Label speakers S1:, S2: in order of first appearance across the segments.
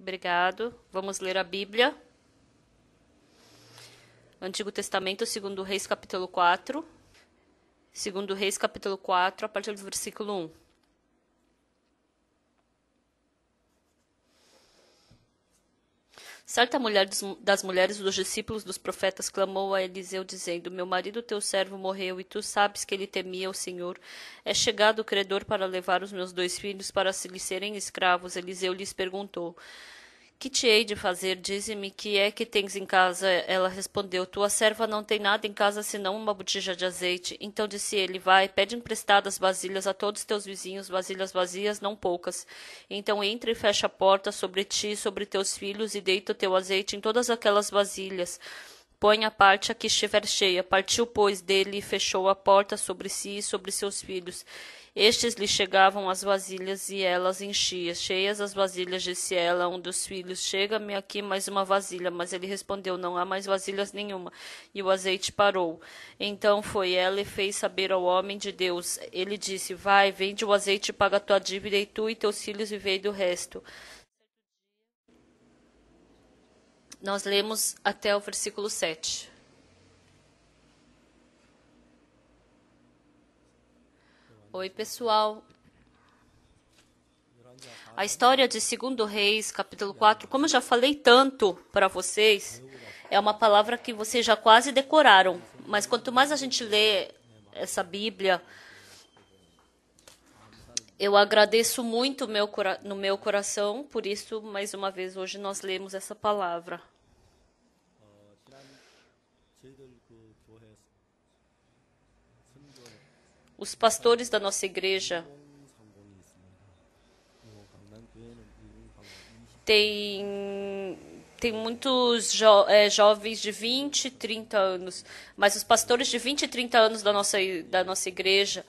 S1: Obrigado. Vamos ler a Bíblia. Antigo Testamento, 2 Reis, capítulo 4. 2 Reis, capítulo 4, a partir do versículo 1. Certa mulher das mulheres dos discípulos dos profetas clamou a Eliseu, dizendo: Meu marido, teu servo, morreu, e tu sabes que ele temia o Senhor. É chegado o credor para levar os meus 2 filhos para se lhe serem escravos. Eliseu lhes perguntou: Que te hei de fazer? Dize-me, que é que tens em casa? Ela respondeu: Tua serva não tem nada em casa senão uma botija de azeite. Então disse ele: Vai, pede emprestadas vasilhas a todos teus vizinhos, vasilhas vazias, não poucas. Então entra e fecha a porta sobre ti, sobre teus filhos, e deita o teu azeite em todas aquelas vasilhas. Põe a parte a que estiver cheia. Partiu, pois, dele e fechou a porta sobre si e sobre seus filhos. Estes lhe chegavam as vasilhas e elas enchia. Cheias as vasilhas, disse ela a um dos filhos: Chega-me aqui mais uma vasilha. Mas ele respondeu: Não há mais vasilhas nenhuma. E o azeite parou. Então foi ela e fez saber ao homem de Deus. Ele disse: Vai, vende o azeite e paga a tua dívida, e tu e teus filhos vivei do resto. Nós lemos até o versículo 7. Oi, pessoal. A história de 2 Reis, capítulo 4, como eu já falei tanto para vocês, é uma palavra que vocês já quase decoraram. Mas quanto mais a gente lê essa Bíblia, eu agradeço muito no meu coração. Por isso, mais uma vez, hoje nós lemos essa palavra. Os pastores da nossa igreja tem muitos jovens de 20, 30 anos, mas os pastores de 20 e 30 anos da nossa igreja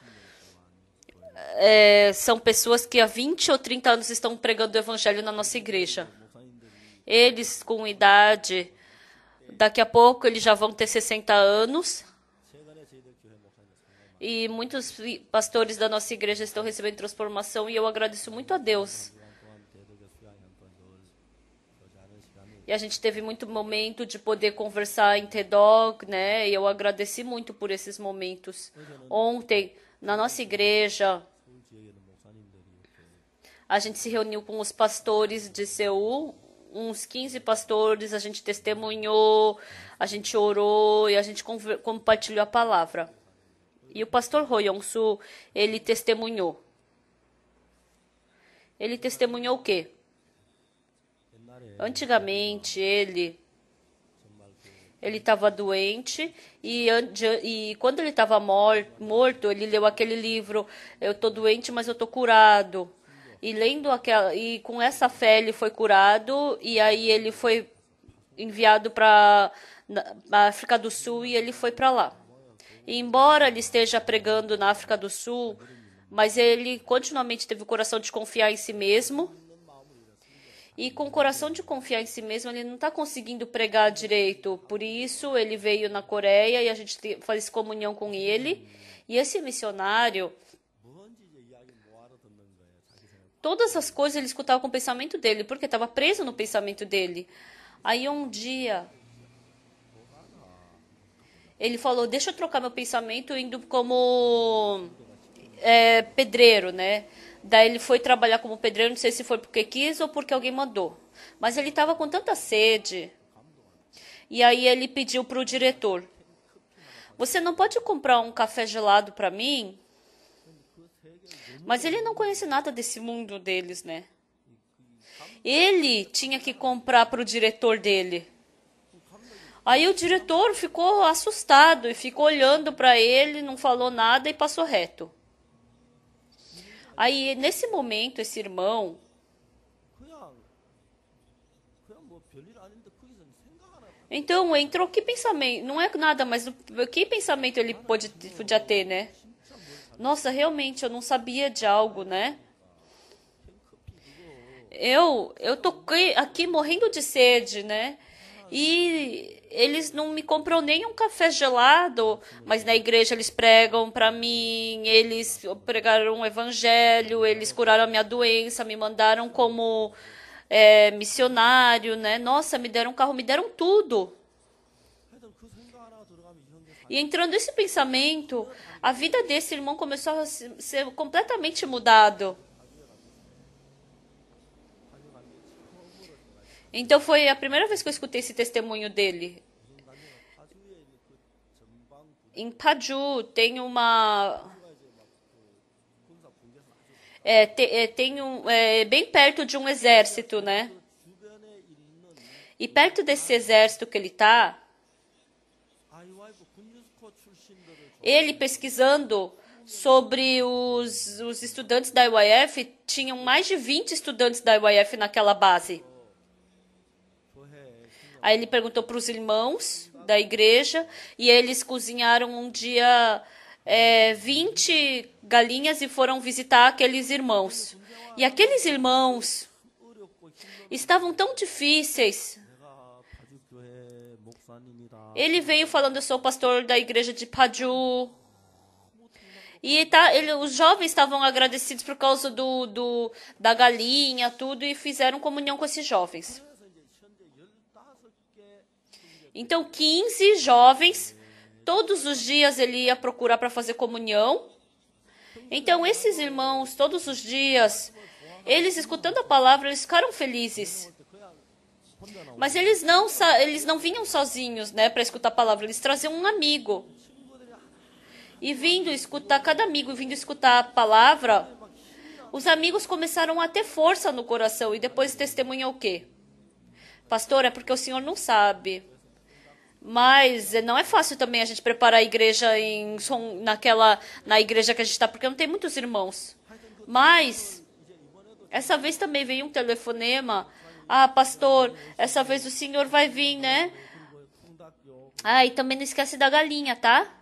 S1: são pessoas que há 20 ou 30 anos estão pregando o evangelho na nossa igreja. Eles, com idade, daqui a pouco eles já vão ter 60 anos. E muitos pastores da nossa igreja estão recebendo transformação, e eu agradeço muito a Deus. E a gente teve muito momento de poder conversar em TEDOG, né? E eu agradeci muito por esses momentos. Ontem, na nossa igreja, a gente se reuniu com os pastores de Seul, uns 15 pastores, a gente testemunhou, a gente orou e a gente compartilhou a palavra. E o pastor Royong-su, ele testemunhou. Ele testemunhou o quê? Antigamente, ele estava doente e quando ele estava morto, ele leu aquele livro, Eu estou doente, mas eu estou curado. E e com essa fé ele foi curado, e aí ele foi enviado para a África do Sul e ele foi para lá. E embora ele esteja pregando na África do Sul, mas ele continuamente teve o coração de confiar em si mesmo. E com o coração de confiar em si mesmo, ele não está conseguindo pregar direito. Por isso, ele veio na Coreia e a gente faz comunhão com ele. E esse missionário, todas as coisas ele escutava com o pensamento dele, porque estava preso no pensamento dele. Aí um dia ele falou: Deixa eu trocar meu pensamento indo como pedreiro, né? Daí ele foi trabalhar como pedreiro, não sei se foi porque quis ou porque alguém mandou. Mas ele estava com tanta sede. E aí ele pediu para o diretor: Você não pode comprar um café gelado para mim? Mas ele não conhece nada desse mundo deles, né? Ele tinha que comprar para o diretor dele. Aí o diretor ficou assustado e ficou olhando para ele, não falou nada e passou reto. Aí, nesse momento, esse irmão, então entrou, que pensamento, não é nada, mas que pensamento ele podia ter, né? Nossa, realmente, eu não sabia de algo, né? Eu tô aqui morrendo de sede, né? E eles não me compram nem um café gelado, mas na igreja eles pregam para mim, eles pregaram o evangelho, eles curaram a minha doença, me mandaram como missionário, né? Nossa, me deram um carro, me deram tudo. E entrando nesse pensamento, a vida desse irmão começou a ser completamente mudado. Então foi a primeira vez que eu escutei esse testemunho dele. Em Paju tem uma... bem perto de um exército, né? E perto desse exército que ele está, ele pesquisando sobre os estudantes da IYF, tinham mais de 20 estudantes da IYF naquela base. Aí ele perguntou para os irmãos da igreja e eles cozinharam um dia 20 galinhas e foram visitar aqueles irmãos. E aqueles irmãos estavam tão difíceis. Ele veio falando, eu sou pastor da igreja de Paju. E os jovens estavam agradecidos por causa da galinha, tudo, e fizeram comunhão com esses jovens. Então, 15 jovens, todos os dias ele ia procurar para fazer comunhão. Então, esses irmãos, todos os dias, eles escutando a palavra, eles ficaram felizes. Mas eles não vinham sozinhos, né, para escutar a palavra, eles traziam um amigo. E cada amigo vindo escutar a palavra, os amigos começaram a ter força no coração. E depois testemunha o quê? Pastor, é porque o senhor não sabe. Mas não é fácil também a gente preparar a igreja na igreja que a gente está, porque não tem muitos irmãos. Mas, essa vez também veio um telefonema. Ah, pastor, essa vez o senhor vai vir, né? Ah, e também não esquece da galinha, tá?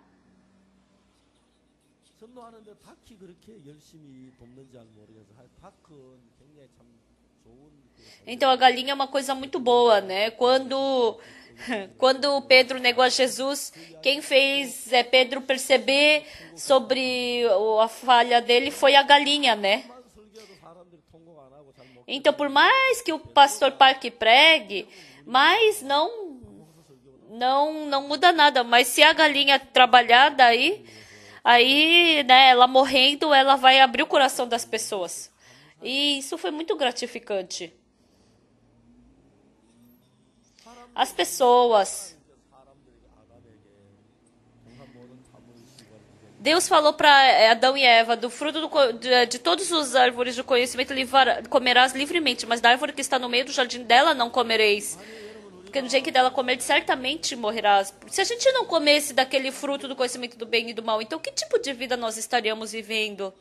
S1: Então, a galinha é uma coisa muito boa, né? Quando Pedro negou a Jesus, quem fez Pedro perceber sobre a falha dele foi a galinha, né? Então, por mais que o pastor Parque pregue, mas não muda nada. Mas se a galinha trabalhar daí, né, ela morrendo, ela vai abrir o coração das pessoas. E isso foi muito gratificante. As pessoas. Deus falou para Adão e Eva, do fruto de todas as árvores do conhecimento comerás livremente, mas da árvore que está no meio do jardim dela não comereis. Porque no dia que dela comer, certamente morrerás. Se a gente não comesse daquele fruto do conhecimento do bem e do mal, então que tipo de vida nós estaríamos vivendo?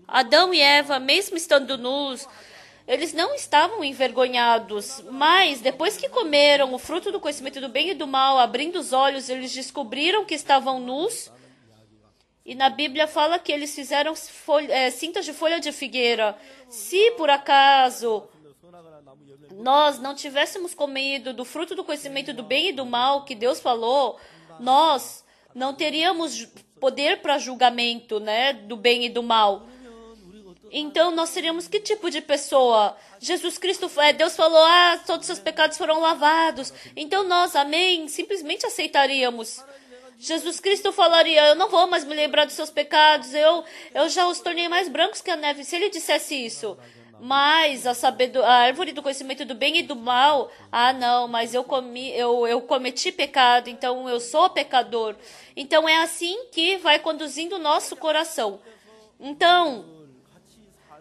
S1: Adão e Eva, mesmo estando nus, eles não estavam envergonhados, mas depois que comeram o fruto do conhecimento do bem e do mal, abrindo os olhos, eles descobriram que estavam nus. E na Bíblia fala que eles fizeram cintas de folha de figueira. Se por acaso nós não tivéssemos comido do fruto do conhecimento do bem e do mal que Deus falou, nós não teríamos poder para julgamento, né, do bem e do mal. Então, nós seríamos que tipo de pessoa? Jesus Cristo, Deus falou, todos os seus pecados foram lavados. Então, nós, amém, simplesmente aceitaríamos. Jesus Cristo falaria, eu não vou mais me lembrar dos seus pecados, eu já os tornei mais brancos que a neve. Se ele dissesse isso, mas a árvore do conhecimento do bem e do mal, não, mas eu cometi pecado, então eu sou pecador. Então, é assim que vai conduzindo o nosso coração. Então,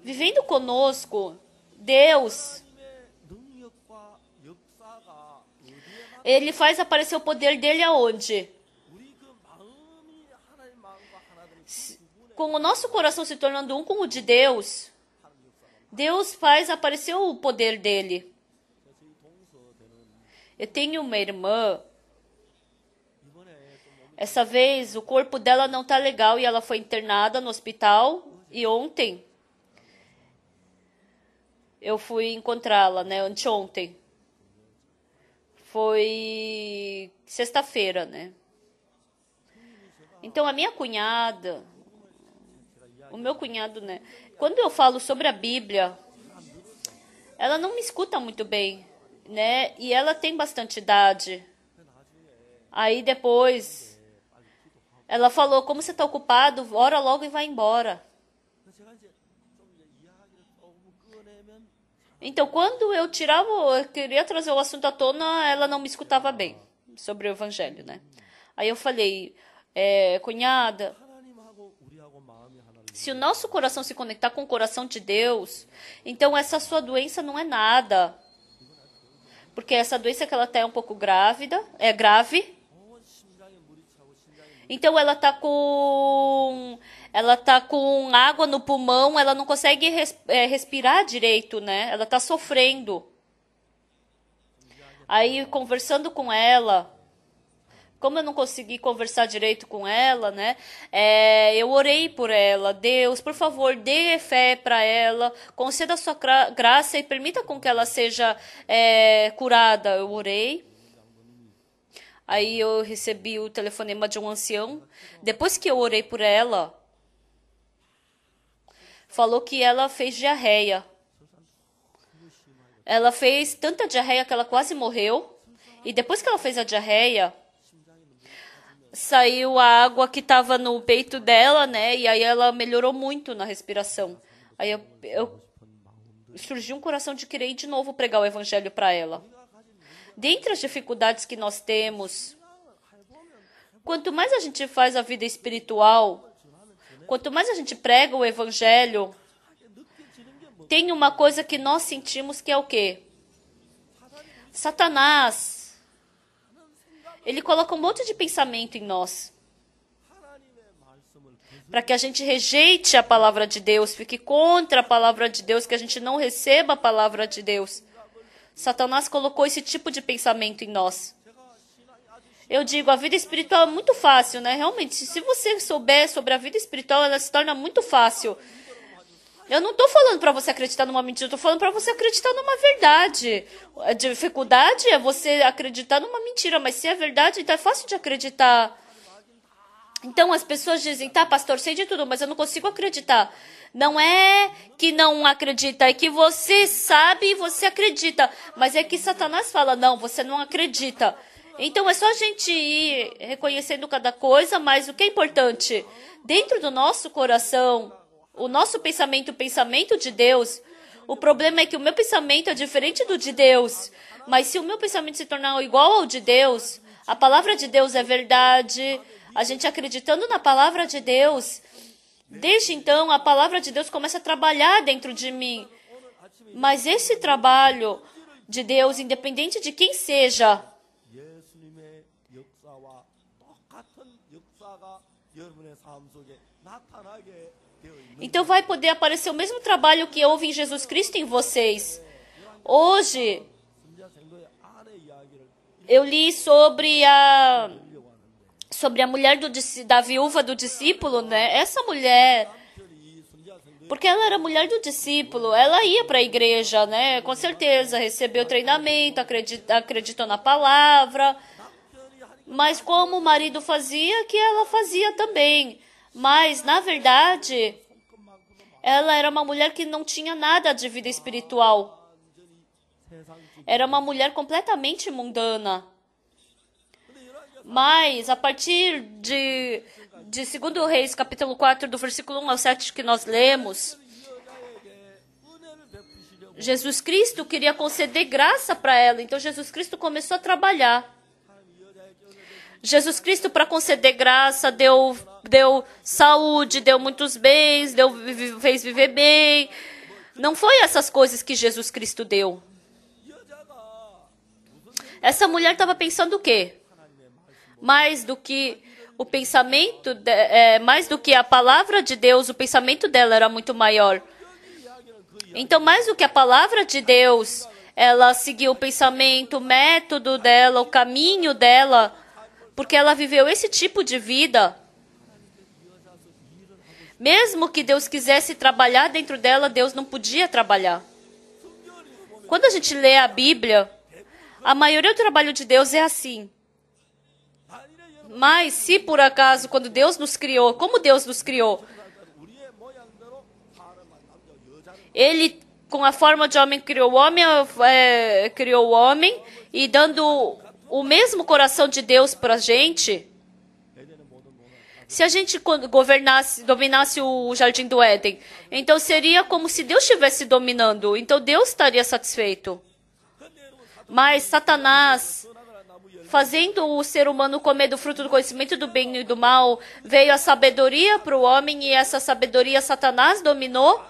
S1: vivendo conosco, Deus, Ele faz aparecer o poder dele aonde? Com o nosso coração se tornando um com o de Deus, Deus faz aparecer o poder dele. Eu tenho uma irmã, essa vez o corpo dela não tá legal e ela foi internada no hospital e ontem eu fui encontrá-la, né, anteontem. Foi sexta-feira, né? Então, a minha cunhada, o meu cunhado, né? Quando eu falo sobre a Bíblia, ela não me escuta muito bem, né? E ela tem bastante idade. Aí depois, ela falou, como você está ocupado, ora logo e vai embora. Então, quando eu queria trazer o assunto à tona, ela não me escutava bem sobre o evangelho, né? Aí eu falei, cunhada, se o nosso coração se conectar com o coração de Deus, então essa sua doença não é nada. Porque essa doença que ela está é um pouco grave. Então ela tá com água no pulmão, ela não consegue respirar direito, né? Ela tá sofrendo. Aí conversando com ela, como eu não consegui conversar direito com ela, né? Eu orei por ela. Deus, por favor, dê fé para ela, conceda a sua graça e permita com que ela seja curada. Eu orei. Aí eu recebi o telefonema de um ancião. Depois que eu orei por ela, falou que ela fez diarreia. Ela fez tanta diarreia que ela quase morreu. E depois que ela fez a diarreia, saiu a água que estava no peito dela, né? E aí ela melhorou muito na respiração. Aí surgiu um coração de querer ir de novo pregar o evangelho para ela. Dentre as dificuldades que nós temos, quanto mais a gente faz a vida espiritual, quanto mais a gente prega o evangelho, tem uma coisa que nós sentimos que é o quê? Satanás, ele coloca um monte de pensamento em nós, para que a gente rejeite a palavra de Deus, fique contra a palavra de Deus, que a gente não receba a palavra de Deus. Satanás colocou esse tipo de pensamento em nós. Eu digo, a vida espiritual é muito fácil, né? Realmente, se você souber sobre a vida espiritual, ela se torna muito fácil. Eu não estou falando para você acreditar numa mentira, eu estou falando para você acreditar numa verdade. A dificuldade é você acreditar numa mentira, mas se é verdade, então é fácil de acreditar. Então as pessoas dizem, tá, pastor, sei de tudo, mas eu não consigo acreditar. Não é que não acredita, é que você sabe e você acredita. Mas é que Satanás fala, não, você não acredita. Então é só a gente ir reconhecendo cada coisa, mas o que é importante? Dentro do nosso coração, o nosso pensamento, o pensamento de Deus, o problema é que o meu pensamento é diferente do de Deus. Mas se o meu pensamento se tornar igual ao de Deus, a palavra de Deus é verdade, a gente acreditando na palavra de Deus, desde então a palavra de Deus começa a trabalhar dentro de mim. Mas esse trabalho de Deus, independente de quem seja, então vai poder aparecer o mesmo trabalho que houve em Jesus Cristo em vocês. Hoje, eu li sobre a mulher da viúva do discípulo, né? Essa mulher, porque ela era mulher do discípulo, ela ia para a igreja, né? Com certeza, recebeu treinamento, acreditou na palavra, mas como o marido fazia, que ela fazia também. Mas, na verdade, ela era uma mulher que não tinha nada de vida espiritual. Era uma mulher completamente mundana. Mas, a partir de 2 Reis, capítulo 4, do versículo 1 ao 7 que nós lemos, Jesus Cristo queria conceder graça para ela. Então, Jesus Cristo começou a trabalhar. Jesus Cristo, para conceder graça, deu saúde, deu muitos bens, fez viver bem. Não foi essas coisas que Jesus Cristo deu. Essa mulher estava pensando o quê? Mais do que o pensamento, mais do que a palavra de Deus, o pensamento dela era muito maior. Então, mais do que a palavra de Deus, ela seguiu o pensamento, o método dela, o caminho dela, porque ela viveu esse tipo de vida. Mesmo que Deus quisesse trabalhar dentro dela, Deus não podia trabalhar. Quando a gente lê a Bíblia, a maioria do trabalho de Deus é assim. Mas se por acaso, quando Deus nos criou, como Deus nos criou? Ele com a forma de homem criou o homem, e dando o mesmo coração de Deus para a gente. Se a gente dominasse o Jardim do Éden, então seria como se Deus estivesse dominando. Então Deus estaria satisfeito. Mas Satanás, fazendo o ser humano comer do fruto do conhecimento do bem e do mal, veio a sabedoria para o homem, e essa sabedoria Satanás dominou.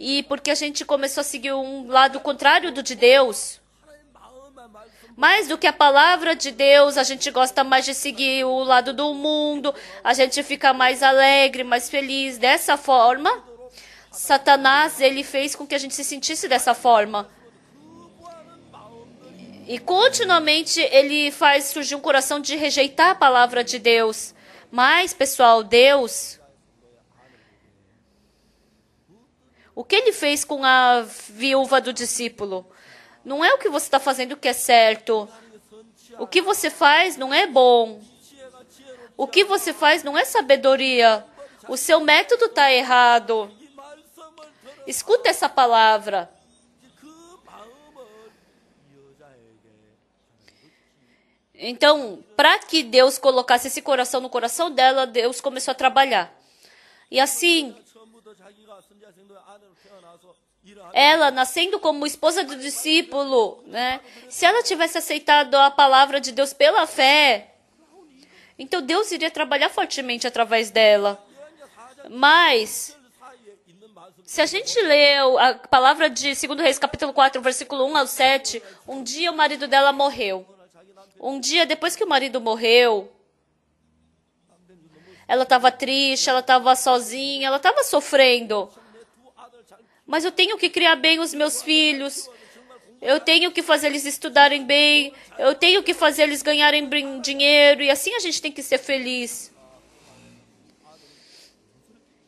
S1: E porque a gente começou a seguir um lado contrário do de Deus, mais do que a palavra de Deus, a gente gosta mais de seguir o lado do mundo, a gente fica mais alegre, mais feliz. Dessa forma, Satanás, ele fez com que a gente se sentisse dessa forma. E continuamente ele faz surgir um coração de rejeitar a palavra de Deus. Mas, pessoal, Deus, o que ele fez com a viúva do discípulo? Não é o que você está fazendo que é certo. O que você faz não é bom. O que você faz não é sabedoria. O seu método está errado. Escuta essa palavra. Então, para que Deus colocasse esse coração no coração dela, Deus começou a trabalhar. E assim, ela, nascendo como esposa do discípulo, né? Se ela tivesse aceitado a palavra de Deus pela fé, então Deus iria trabalhar fortemente através dela. Mas, se a gente lê a palavra de 2 Reis, capítulo 4, versículo 1 ao 7, um dia o marido dela morreu. Um dia depois que o marido morreu, ela estava triste, ela estava sozinha, ela estava sofrendo. Mas eu tenho que criar bem os meus filhos. Eu tenho que fazer eles estudarem bem. Eu tenho que fazer eles ganharem dinheiro. E assim a gente tem que ser feliz.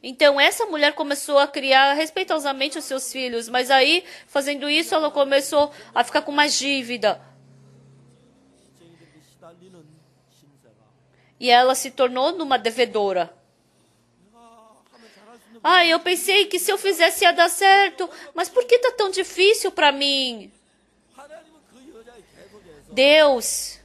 S1: Então, essa mulher começou a criar respeitosamente os seus filhos. Mas aí, fazendo isso, ela começou a ficar com mais dívida. E ela se tornou numa devedora. Eu pensei que se eu fizesse ia dar certo, mas por que está tão difícil para mim? Deus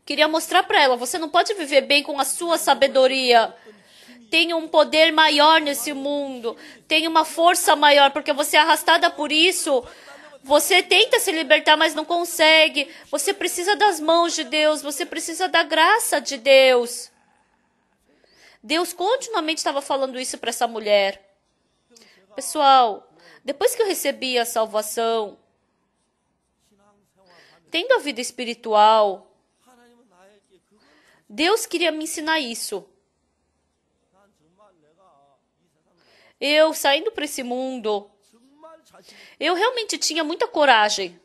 S1: queria mostrar para ela, você não pode viver bem com a sua sabedoria. Tem um poder maior nesse mundo, tem uma força maior, porque você é arrastada por isso. Você tenta se libertar, mas não consegue. Você precisa das mãos de Deus, você precisa da graça de Deus. Deus continuamente estava falando isso para essa mulher. Pessoal, depois que eu recebi a salvação, tendo a vida espiritual, Deus queria me ensinar isso. Eu, saindo para esse mundo, eu realmente tinha muita coragem.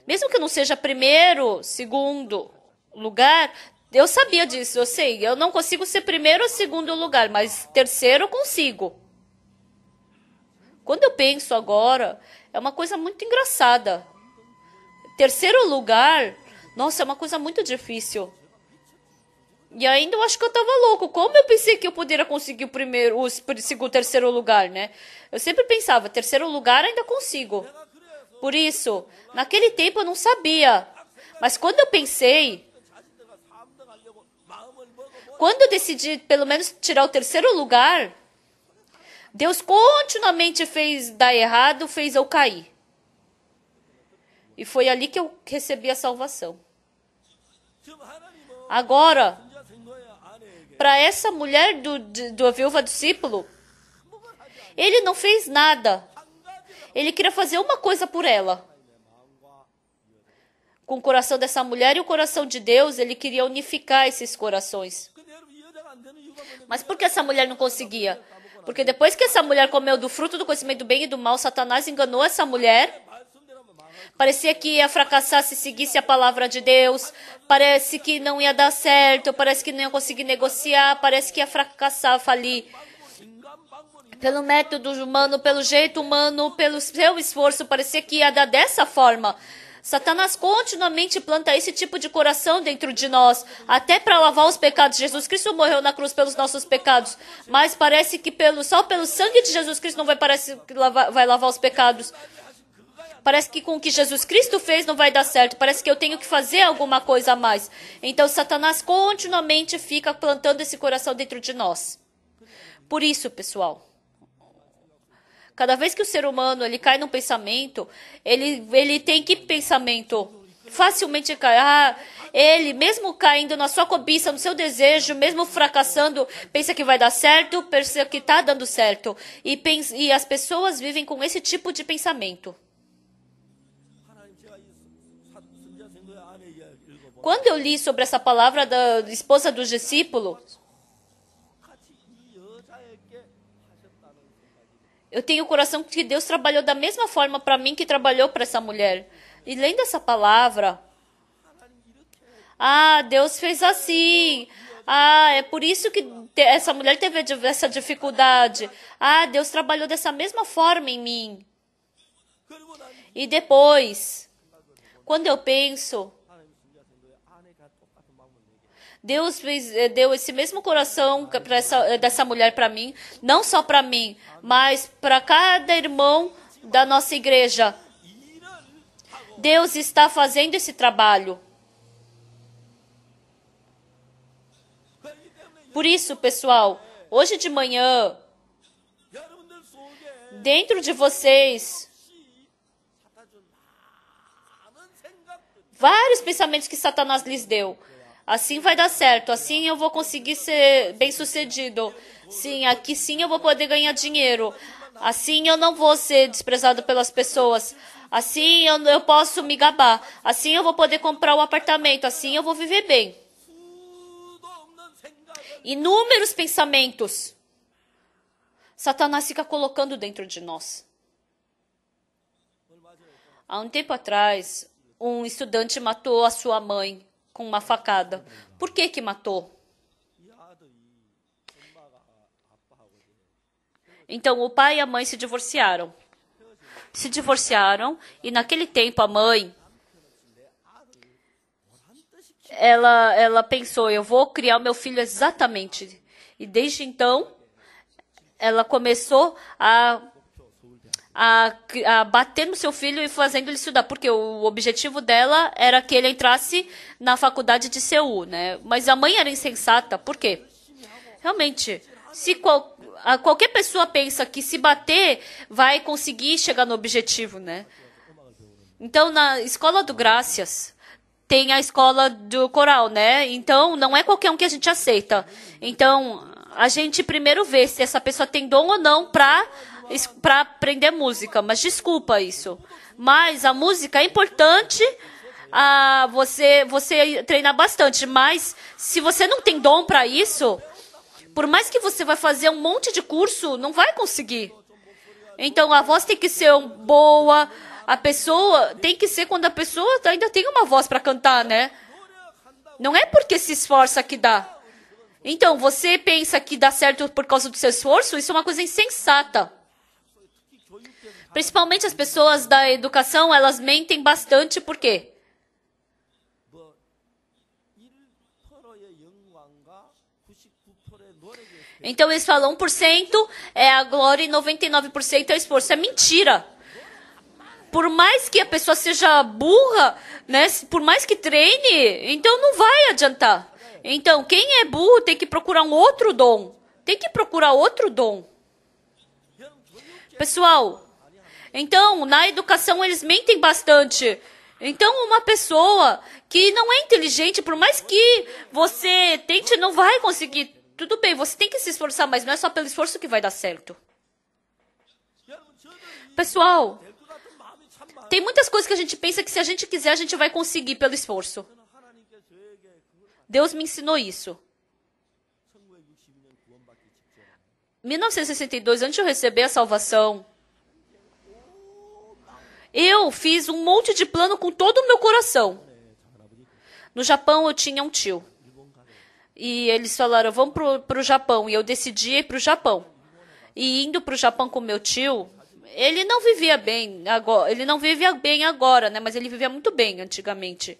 S1: Mesmo que eu não seja primeiro, segundo lugar, eu sabia disso, eu sei. Eu não consigo ser primeiro ou segundo lugar, mas terceiro eu consigo. Quando eu penso agora, é uma coisa muito engraçada. Terceiro lugar, nossa, é uma coisa muito difícil. E ainda eu acho que eu estava louco. Como eu pensei que eu poderia conseguir o terceiro lugar, né? Eu sempre pensava, terceiro lugar ainda consigo. Por isso, naquele tempo eu não sabia. Mas quando eu pensei, quando eu decidi pelo menos tirar o terceiro lugar, Deus continuamente fez dar errado, fez eu cair. E foi ali que eu recebi a salvação. Agora, para essa mulher do viúva discípulo, ele não fez nada. Ele queria fazer uma coisa por ela. Com o coração dessa mulher e o coração de Deus, ele queria unificar esses corações. Mas por que essa mulher não conseguia? Porque depois que essa mulher comeu do fruto do conhecimento do bem e do mal, Satanás enganou essa mulher. Parecia que ia fracassar se seguisse a palavra de Deus. Parece que não ia dar certo. Parece que não ia conseguir negociar. Parece que ia fracassar, falir. Pelo método humano, pelo jeito humano, pelo seu esforço, parecia que ia dar dessa forma. Satanás continuamente planta esse tipo de coração dentro de nós, até para lavar os pecados. Jesus Cristo morreu na cruz pelos nossos pecados, mas parece que só pelo sangue de Jesus Cristo não vai lavar os pecados. Parece que com o que Jesus Cristo fez não vai dar certo. Parece que eu tenho que fazer alguma coisa a mais. Então Satanás continuamente fica plantando esse coração dentro de nós. Por isso, pessoal, cada vez que o ser humano ele cai num pensamento, ele tem que pensamento facilmente cai. Ele, mesmo caindo na sua cobiça, no seu desejo, mesmo fracassando, pensa que vai dar certo, pensa que está dando certo. E as pessoas vivem com esse tipo de pensamento. Quando eu li sobre essa palavra da esposa do discípulo, eu tenho o coração que Deus trabalhou da mesma forma para mim que trabalhou para essa mulher. E lendo essa palavra, Deus fez assim. É por isso que essa mulher teve essa dificuldade. Deus trabalhou dessa mesma forma em mim. E depois, quando eu penso, Deus deu esse mesmo coração dessa mulher para mim, não só para mim, mas para cada irmão da nossa igreja. Deus está fazendo esse trabalho. Por isso, pessoal, hoje de manhã, dentro de vocês, vários pensamentos que Satanás lhes deu. Assim vai dar certo, assim eu vou conseguir ser bem-sucedido. Sim, aqui sim eu vou poder ganhar dinheiro. Assim eu não vou ser desprezado pelas pessoas. Assim eu posso me gabar. Assim eu vou poder comprar um apartamento. Assim eu vou viver bem. Inúmeros pensamentos Satanás fica colocando dentro de nós. Há um tempo atrás, um estudante matou a sua mãe com uma facada. Por que matou? Então, o pai e a mãe se divorciaram. E naquele tempo a mãe, ela pensou, eu vou criar o meu filho exatamente. E desde então, ela começou a bater no seu filho e fazendo ele estudar, porque o objetivo dela era que ele entrasse na faculdade de Seul, né? Mas a mãe era insensata, por quê? Realmente, se qualquer pessoa pensa que se bater vai conseguir chegar no objetivo, né? Então, na escola do Gracias, tem a escola do coral, né? Então, não é qualquer um que a gente aceita. Então, a gente primeiro vê se essa pessoa tem dom ou não para aprender música, mas desculpa isso. Mas a música é importante, você treinar bastante, mas se você não tem dom para isso, por mais que você vai fazer um monte de curso, não vai conseguir. Então a voz tem que ser boa, a pessoa tem que ser quando a pessoa ainda tem uma voz para cantar, né? Não é porque se esforça que dá. Então, você pensa que dá certo por causa do seu esforço? Isso é uma coisa insensata. Principalmente as pessoas da educação, elas mentem bastante, por quê? Então eles falam 1% é a glória e 99% é o esforço. É mentira. Por mais que a pessoa seja burra, né? Por mais que treine, então não vai adiantar. Então, quem é burro tem que procurar um outro dom. Pessoal, então, na educação eles mentem bastante. Então, uma pessoa que não é inteligente, por mais que você tente, não vai conseguir. Tudo bem, você tem que se esforçar, mas não é só pelo esforço que vai dar certo. Pessoal, tem muitas coisas que a gente pensa que se a gente quiser, a gente vai conseguir pelo esforço. Deus me ensinou isso. Em 1962, antes de eu receber a salvação, eu fiz um monte de plano com todo o meu coração. No Japão, eu tinha um tio. E eles falaram, vamos para o Japão. E eu decidi ir para o Japão. E indo para o Japão com meu tio, Ele não vivia bem agora, ele não vive bem agora, né? Mas ele vivia muito bem antigamente.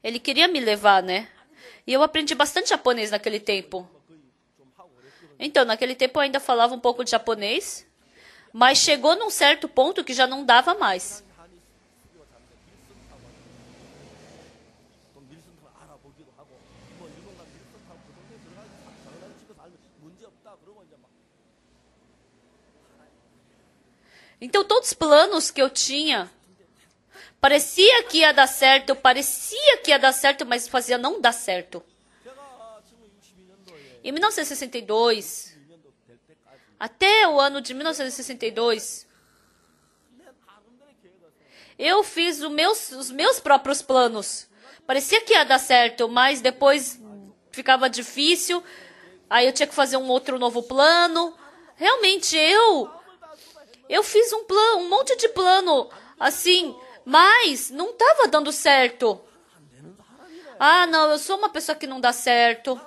S1: Ele queria me levar, né? E eu aprendi bastante japonês naquele tempo. Então, naquele tempo eu ainda falava um pouco de japonês, mas chegou num certo ponto que já não dava mais. Então, todos os planos que eu tinha, parecia que ia dar certo, mas fazia não dar certo. Em 1962, até o ano de 1962, eu fiz os meus próprios planos. Parecia que ia dar certo, mas depois ficava difícil. Aí eu tinha que fazer um outro novo plano. Realmente, eu fiz um monte de plano, assim, mas não estava dando certo. Ah, não, eu sou uma pessoa que não dá certo.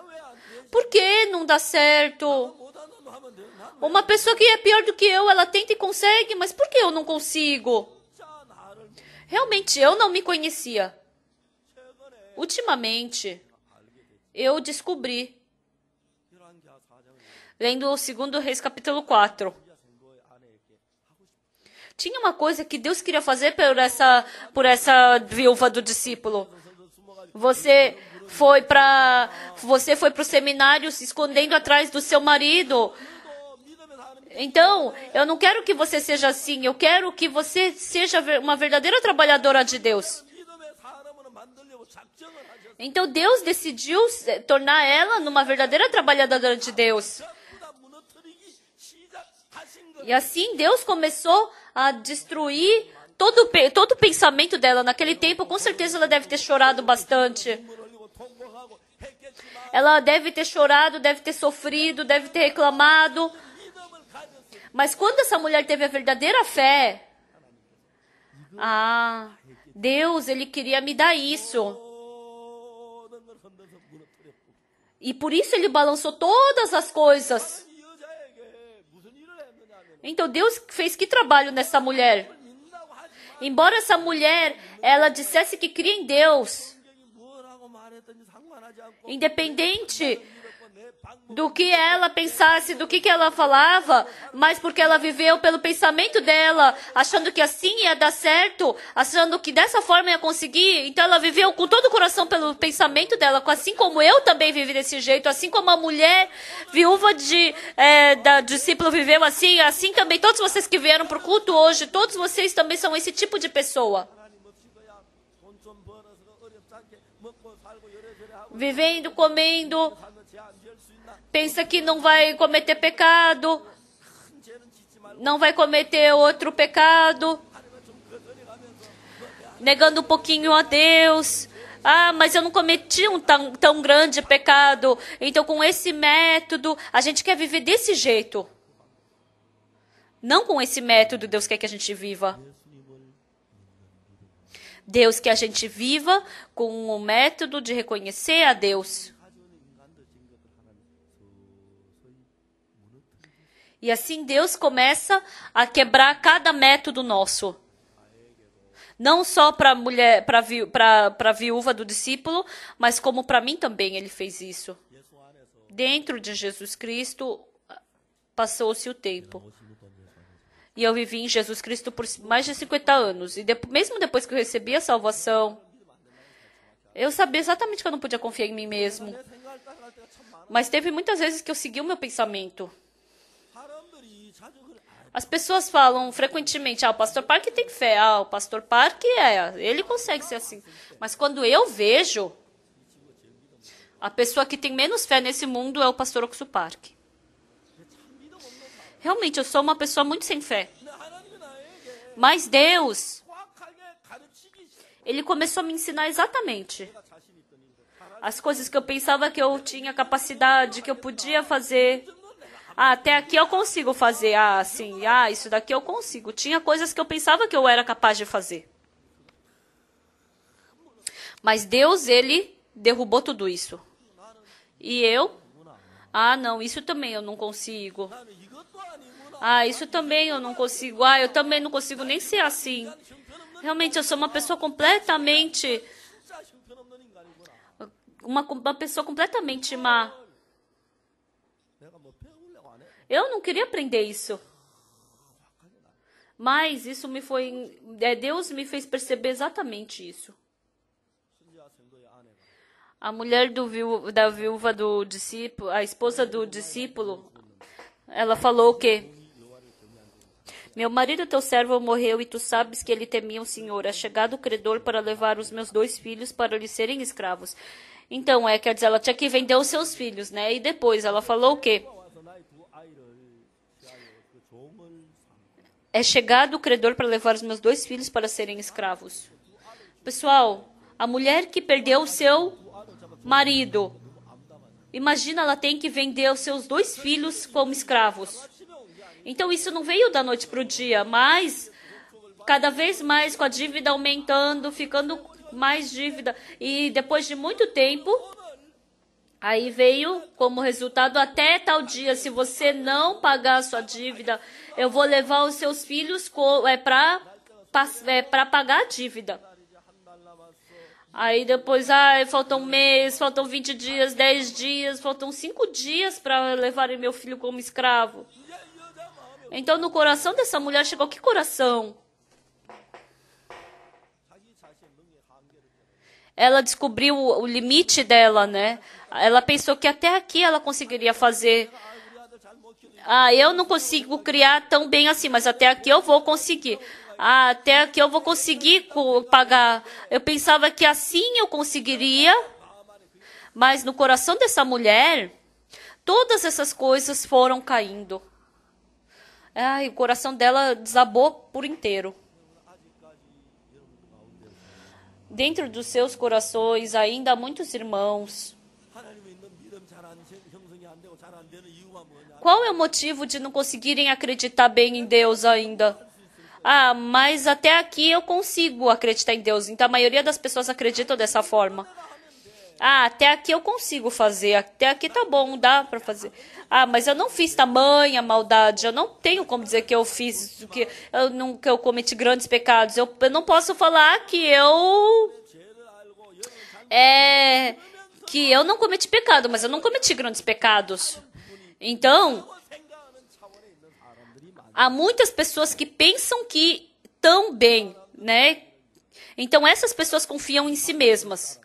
S1: Por que não dá certo? Uma pessoa que é pior do que eu, ela tenta e consegue, mas por que eu não consigo? Realmente, eu não me conhecia. Ultimamente, eu descobri, lendo o 2 Reis capítulo 4. Tinha uma coisa que Deus queria fazer por essa viúva do discípulo. Você foi para o seminário se escondendo atrás do seu marido. Então, eu não quero que você seja assim. Eu quero que você seja uma verdadeira trabalhadora de Deus. Então, Deus decidiu tornar ela numa verdadeira trabalhadora de Deus. E assim, Deus começou a destruir todo o pensamento dela. Naquele tempo, com certeza, ela deve ter chorado bastante. Ela deve ter chorado, deve ter sofrido, deve ter reclamado. Mas quando essa mulher teve a verdadeira fé, Deus, Ele queria me dar isso. E por isso Ele balançou todas as coisas. Então Deus fez que trabalho nessa mulher? Embora essa mulher, ela dissesse que cria em Deus, independente do que ela pensasse, do que ela falava, mas porque ela viveu pelo pensamento dela, achando que assim ia dar certo, achando que dessa forma ia conseguir, então ela viveu com todo o coração pelo pensamento dela, assim como eu também vivi desse jeito, assim como a mulher viúva da discípulo viveu assim também todos vocês que vieram para o culto hoje, todos vocês também são esse tipo de pessoa. Vivendo, comendo, pensa que não vai cometer pecado, não vai cometer outro pecado, negando um pouquinho a Deus. Mas eu não cometi um tão grande pecado, então com esse método, a gente quer viver desse jeito. Não com esse método Deus quer que a gente viva. Deus quer que a gente viva com o método de reconhecer a Deus. E assim Deus começa a quebrar cada método nosso. Não só para a viúva do discípulo, mas como para mim também Ele fez isso. Dentro de Jesus Cristo, passou-se o tempo. E eu vivi em Jesus Cristo por mais de 50 anos. E mesmo depois que eu recebi a salvação, eu sabia exatamente que eu não podia confiar em mim mesmo. Mas teve muitas vezes que eu segui o meu pensamento. As pessoas falam frequentemente, o pastor Park tem fé, o pastor Park ele consegue ser assim. Mas quando eu vejo, a pessoa que tem menos fé nesse mundo é o pastor Oksu Park. Realmente, eu sou uma pessoa muito sem fé. Mas Deus, Ele começou a me ensinar exatamente as coisas que eu pensava que eu tinha capacidade, que eu podia fazer. Até aqui eu consigo fazer. Isso daqui eu consigo. Tinha coisas que eu pensava que eu era capaz de fazer. Mas Deus, Ele derrubou tudo isso. E eu, Ah, não, isso também eu não consigo.
S2: 나는 이것도 아니구나.
S1: Ah, isso também eu não consigo. Ah, eu também não consigo nem ser assim.
S2: 나는 형편없는
S1: Realmente eu sou uma pessoa completamente,
S2: 진짜 형편없는 인간이구나.
S1: uma pessoa completamente má.
S2: 내가 뭐 배우려고 안 해.
S1: Eu não queria aprender isso. Mas isso me foi, Deus me fez perceber exatamente isso.
S2: 순지아 성도의 아내가
S1: A mulher da viúva do discípulo, a esposa do discípulo, ela falou o quê? Meu marido, teu servo, morreu e tu sabes que ele temia o Senhor. É chegado o credor para levar os meus 2 filhos para lhe serem escravos. Então, quer dizer, ela tinha que vender os seus filhos, né? E depois ela falou o quê?
S2: 와서 나의 두 아이를 피하여 그 종을
S1: É chegado o credor para levar os meus 2 filhos para serem escravos. Pessoal, a mulher que perdeu o seu marido, imagina, ela tem que vender os seus 2 filhos como escravos. Então isso não veio da noite para o dia, mas cada vez mais com a dívida aumentando, ficando mais dívida. E depois de muito tempo, aí veio como resultado, até tal dia, se você não pagar a sua dívida, eu vou levar os seus filhos para pagar a dívida. Aí depois, faltam um mês, faltam 20 dias, 10 dias, faltam 5 dias para levarem meu filho como escravo. Então no coração dessa mulher chegou, que coração? Ela descobriu o limite dela, né? Ela pensou que até aqui ela conseguiria fazer. Eu não consigo criar tão bem assim, mas até aqui eu vou conseguir. Até aqui eu vou conseguir pagar. Eu pensava que assim eu conseguiria, mas no coração dessa mulher, todas essas coisas foram caindo. O coração dela desabou por inteiro. Dentro dos seus corações ainda há muitos irmãos.
S2: 하나님에 있는 믿음 형성이 안 되고 잘 안 되는 이유가 뭐냐?
S1: Qual é o motivo de não conseguirem acreditar bem em Deus ainda? Mas até aqui eu consigo acreditar em Deus. Então a maioria das pessoas acreditam dessa forma. Até aqui eu consigo fazer. Até aqui tá bom, dá para fazer. Mas eu não fiz tamanha maldade. Eu não tenho como dizer que eu fiz, que eu cometi grandes pecados. Eu não posso falar que eu não cometi pecado, mas eu não cometi grandes pecados. Então, há muitas pessoas que pensam que estão bem, né? Então essas pessoas confiam em si mesmas.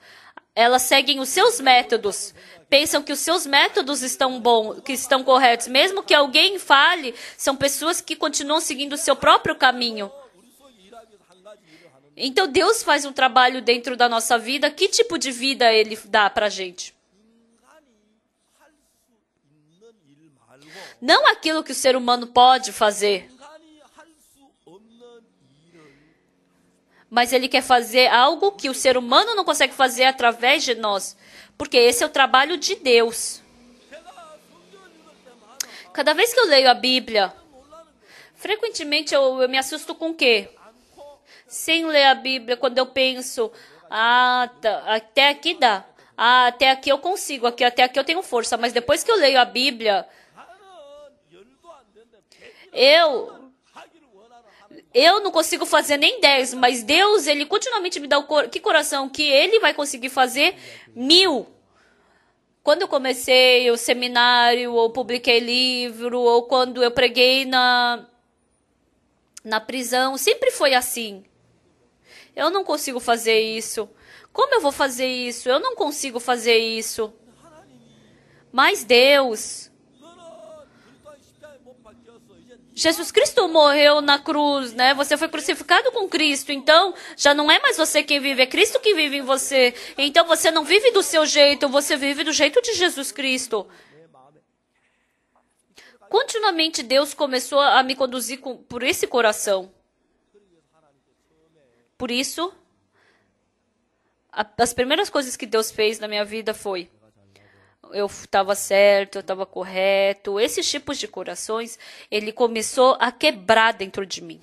S1: Elas seguem os seus métodos, pensam que os seus métodos estão bons, que estão corretos. Mesmo que alguém fale, são pessoas que continuam seguindo o seu próprio caminho. Então Deus faz um trabalho dentro da nossa vida. Que tipo de vida Ele dá pra gente? Não aquilo que o ser humano pode fazer. Mas Ele quer fazer algo que o ser humano não consegue fazer através de nós. Porque esse é o trabalho de Deus. Cada vez que eu leio a Bíblia, frequentemente eu me assusto com o quê? Sem ler a Bíblia, quando eu penso, até aqui dá. Até aqui eu consigo, até aqui eu tenho força. Mas depois que eu leio a Bíblia, eu não consigo fazer nem 10, mas Deus, Ele continuamente me dá que coração que Ele vai conseguir fazer 1000. Quando eu comecei o seminário, ou publiquei livro, ou quando eu preguei na prisão, sempre foi assim. Eu não consigo fazer isso. Como eu vou fazer isso? Eu não consigo fazer isso. Mas Deus, Jesus Cristo morreu na cruz, né? Você foi crucificado com Cristo, então já não é mais você quem vive, é Cristo que vive em você. Então você não vive do seu jeito, você vive do jeito de Jesus Cristo. Continuamente Deus começou a me conduzir por esse coração. Por isso, as primeiras coisas que Deus fez na minha vida foi: eu estava certo, eu estava correto. Esses tipos de corações, Ele começou a quebrar dentro de mim.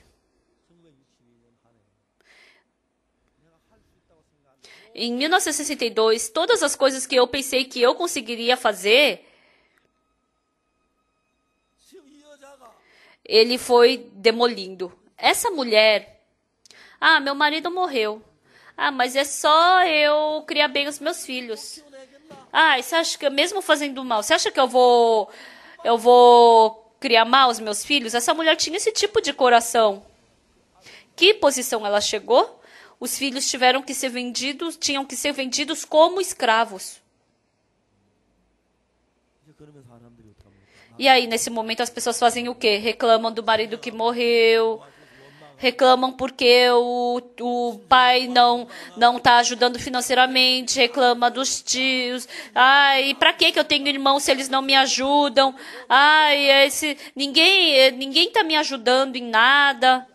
S1: Em 1962, todas as coisas que eu pensei que eu conseguiria fazer, ele foi demolindo. Essa mulher, meu marido morreu. Mas é só eu criar bem os meus filhos. Você acha que mesmo fazendo mal, você acha que eu vou criar mal os meus filhos? Essa mulher tinha esse tipo de coração. Que posição ela chegou? Os filhos tinham que ser vendidos como escravos. E aí, nesse momento, as pessoas fazem o quê? Reclamam do marido que morreu, reclamam porque o pai não está ajudando financeiramente, reclama dos tios. E para que eu tenho irmão se eles não me ajudam? Ninguém está me ajudando em nada.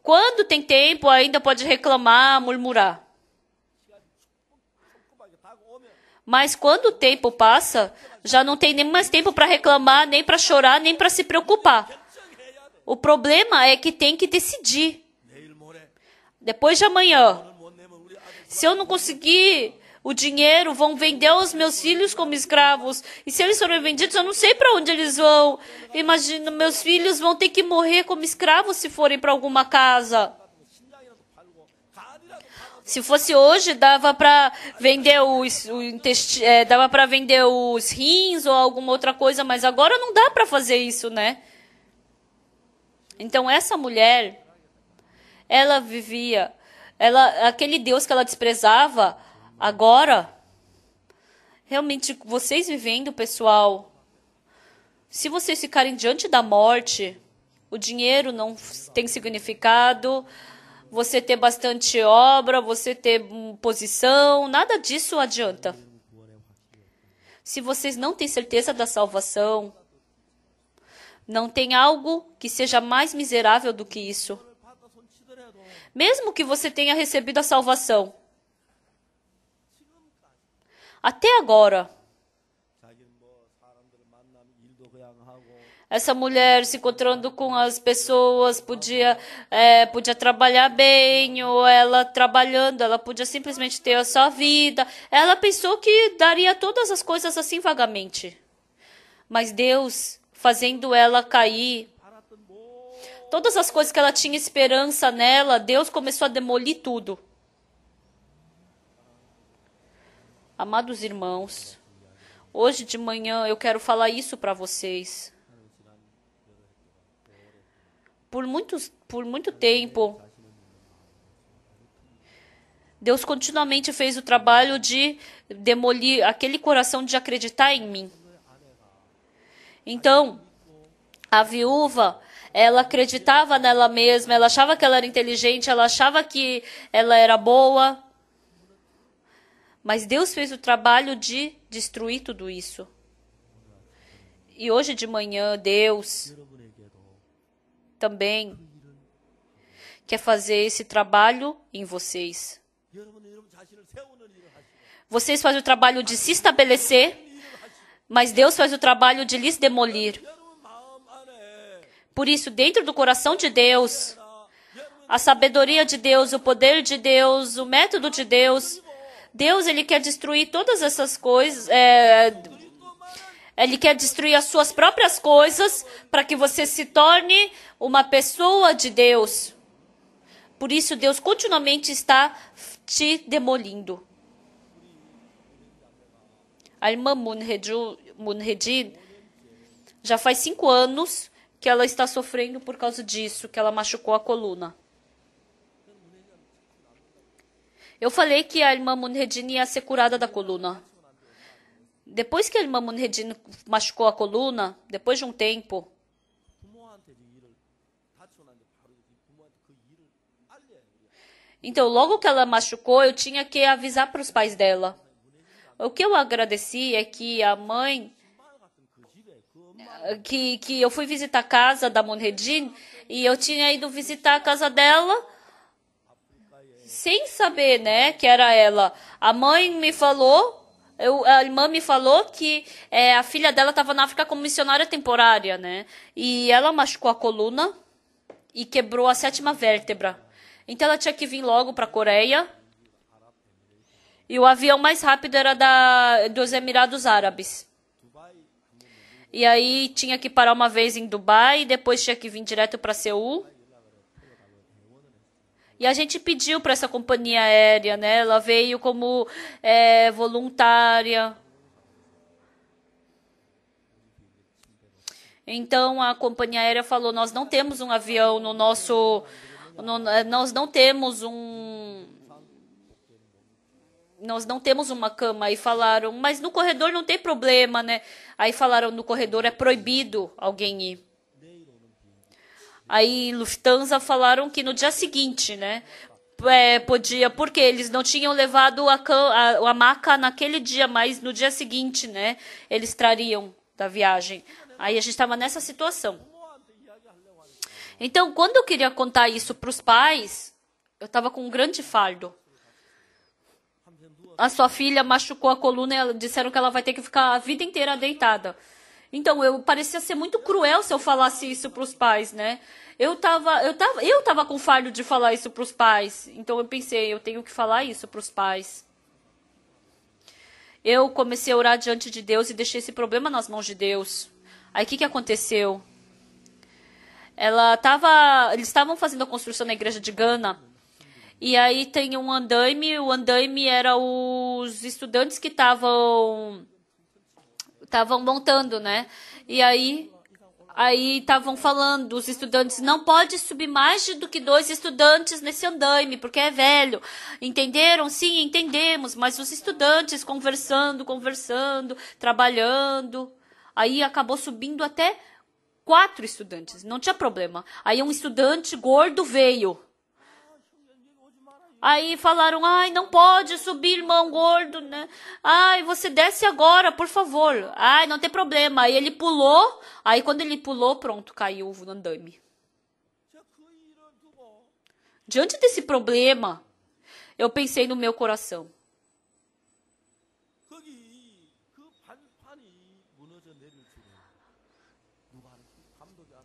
S1: Quando tem tempo, ainda pode reclamar, murmurar. Mas quando o tempo passa, já não tem nem mais tempo para reclamar, nem para chorar, nem para se preocupar. O problema é que tem que decidir. Depois de amanhã, se eu não conseguir o dinheiro, vão vender os meus filhos como escravos. E se eles forem vendidos, eu não sei para onde eles vão. Imagina, meus filhos vão ter que morrer como escravos se forem para alguma casa. Se fosse hoje, dava para vender dava para vender os rins ou alguma outra coisa, mas agora não dá para fazer isso, né? Então essa mulher, ela vivia, aquele Deus que ela desprezava, agora, realmente, vocês vivendo, pessoal, se vocês ficarem diante da morte, o dinheiro não tem significado, você ter bastante obra, você ter posição, nada disso adianta. Se vocês não têm certeza da salvação, não tem algo que seja mais miserável do que isso. Mesmo que você tenha recebido a salvação, até agora, essa mulher se encontrando com as pessoas, podia trabalhar bem, ou ela trabalhando, ela podia simplesmente ter a sua vida. Ela pensou que daria todas as coisas assim vagamente. Mas Deus, fazendo ela cair, todas as coisas que ela tinha esperança nela, Deus começou a demolir tudo. Amados irmãos, hoje de manhã eu quero falar isso para vocês. Por muito tempo, Deus continuamente fez o trabalho de demolir aquele coração de acreditar em mim. Então, a viúva, ela acreditava nela mesma, ela achava que ela era inteligente, ela achava que ela era boa. Mas Deus fez o trabalho de destruir tudo isso. E hoje de manhã, Deus também quer fazer esse trabalho em vocês. Vocês fazem o trabalho de se estabelecer, mas Deus faz o trabalho de lhes demolir. Por isso, dentro do coração de Deus, a sabedoria de Deus, o poder de Deus, o método de Deus, Deus, Ele quer destruir todas essas coisas, Ele quer destruir as suas próprias coisas para que você se torne uma pessoa de Deus. Por isso, Deus continuamente está te demolindo. A irmã Moon-Hye-jin já faz 5 anos que ela está sofrendo por causa disso, que ela machucou a coluna. Eu falei que a irmã Moon-Hye-jin ia ser curada da coluna. Depois que a irmã Moon-Hye-jin machucou a coluna, depois de um tempo, então logo que ela machucou, eu tinha que avisar para os pais dela. O que eu agradeci é que a mãe, que eu fui visitar a casa da Moon-Hye-jin, e eu tinha ido visitar a casa dela, sem saber, né, que era ela. A mãe me falou, a irmã me falou que a filha dela estava na África como missionária temporária, né? E ela machucou a coluna e quebrou a 7ª vértebra. Então ela tinha que vir logo para a Coreia. E o avião mais rápido era dos Emirados Árabes. E aí tinha que parar uma vez em Dubai, e depois tinha que vir direto para Seul. E a gente pediu para essa companhia aérea, né? Ela veio como voluntária. Então a companhia aérea falou: nós não temos um avião no nosso, nós não temos uma cama. Aí falaram: mas no corredor não tem problema, né? Aí falaram: no corredor é proibido alguém ir. Aí Lufthansa falaram que no dia seguinte, né? Podia, porque eles não tinham levado a maca naquele dia, mas no dia seguinte, né? Eles trariam da viagem. Aí a gente estava nessa situação. Então, quando eu queria contar isso para os pais, eu estava com um grande fardo. A sua filha machucou a coluna e disseram que ela vai ter que ficar a vida inteira deitada. Então, parecia ser muito cruel se eu falasse isso para os pais, né? Eu tava com fardo de falar isso para os pais. Então, eu pensei, eu tenho que falar isso para os pais. Eu comecei a orar diante de Deus e deixei esse problema nas mãos de Deus. Aí, o que aconteceu? Eles estavam fazendo a construção na igreja de Gana. E aí tem um andaime. O andaime era os estudantes que estavam montando, né? E aí estavam falando, os estudantes, não pode subir mais do que 2 estudantes nesse andaime, porque é velho. Entenderam? Sim, entendemos. Mas os estudantes conversando, trabalhando. Aí acabou subindo até 4 estudantes. Não tinha problema. Aí um estudante gordo veio. Aí falaram: ai, não pode subir, irmão gordo, né? Ai, você desce agora, por favor. Ai, não tem problema. Aí ele pulou. Aí quando ele pulou, pronto, caiu o andaime. Diante desse problema, eu pensei no meu coração.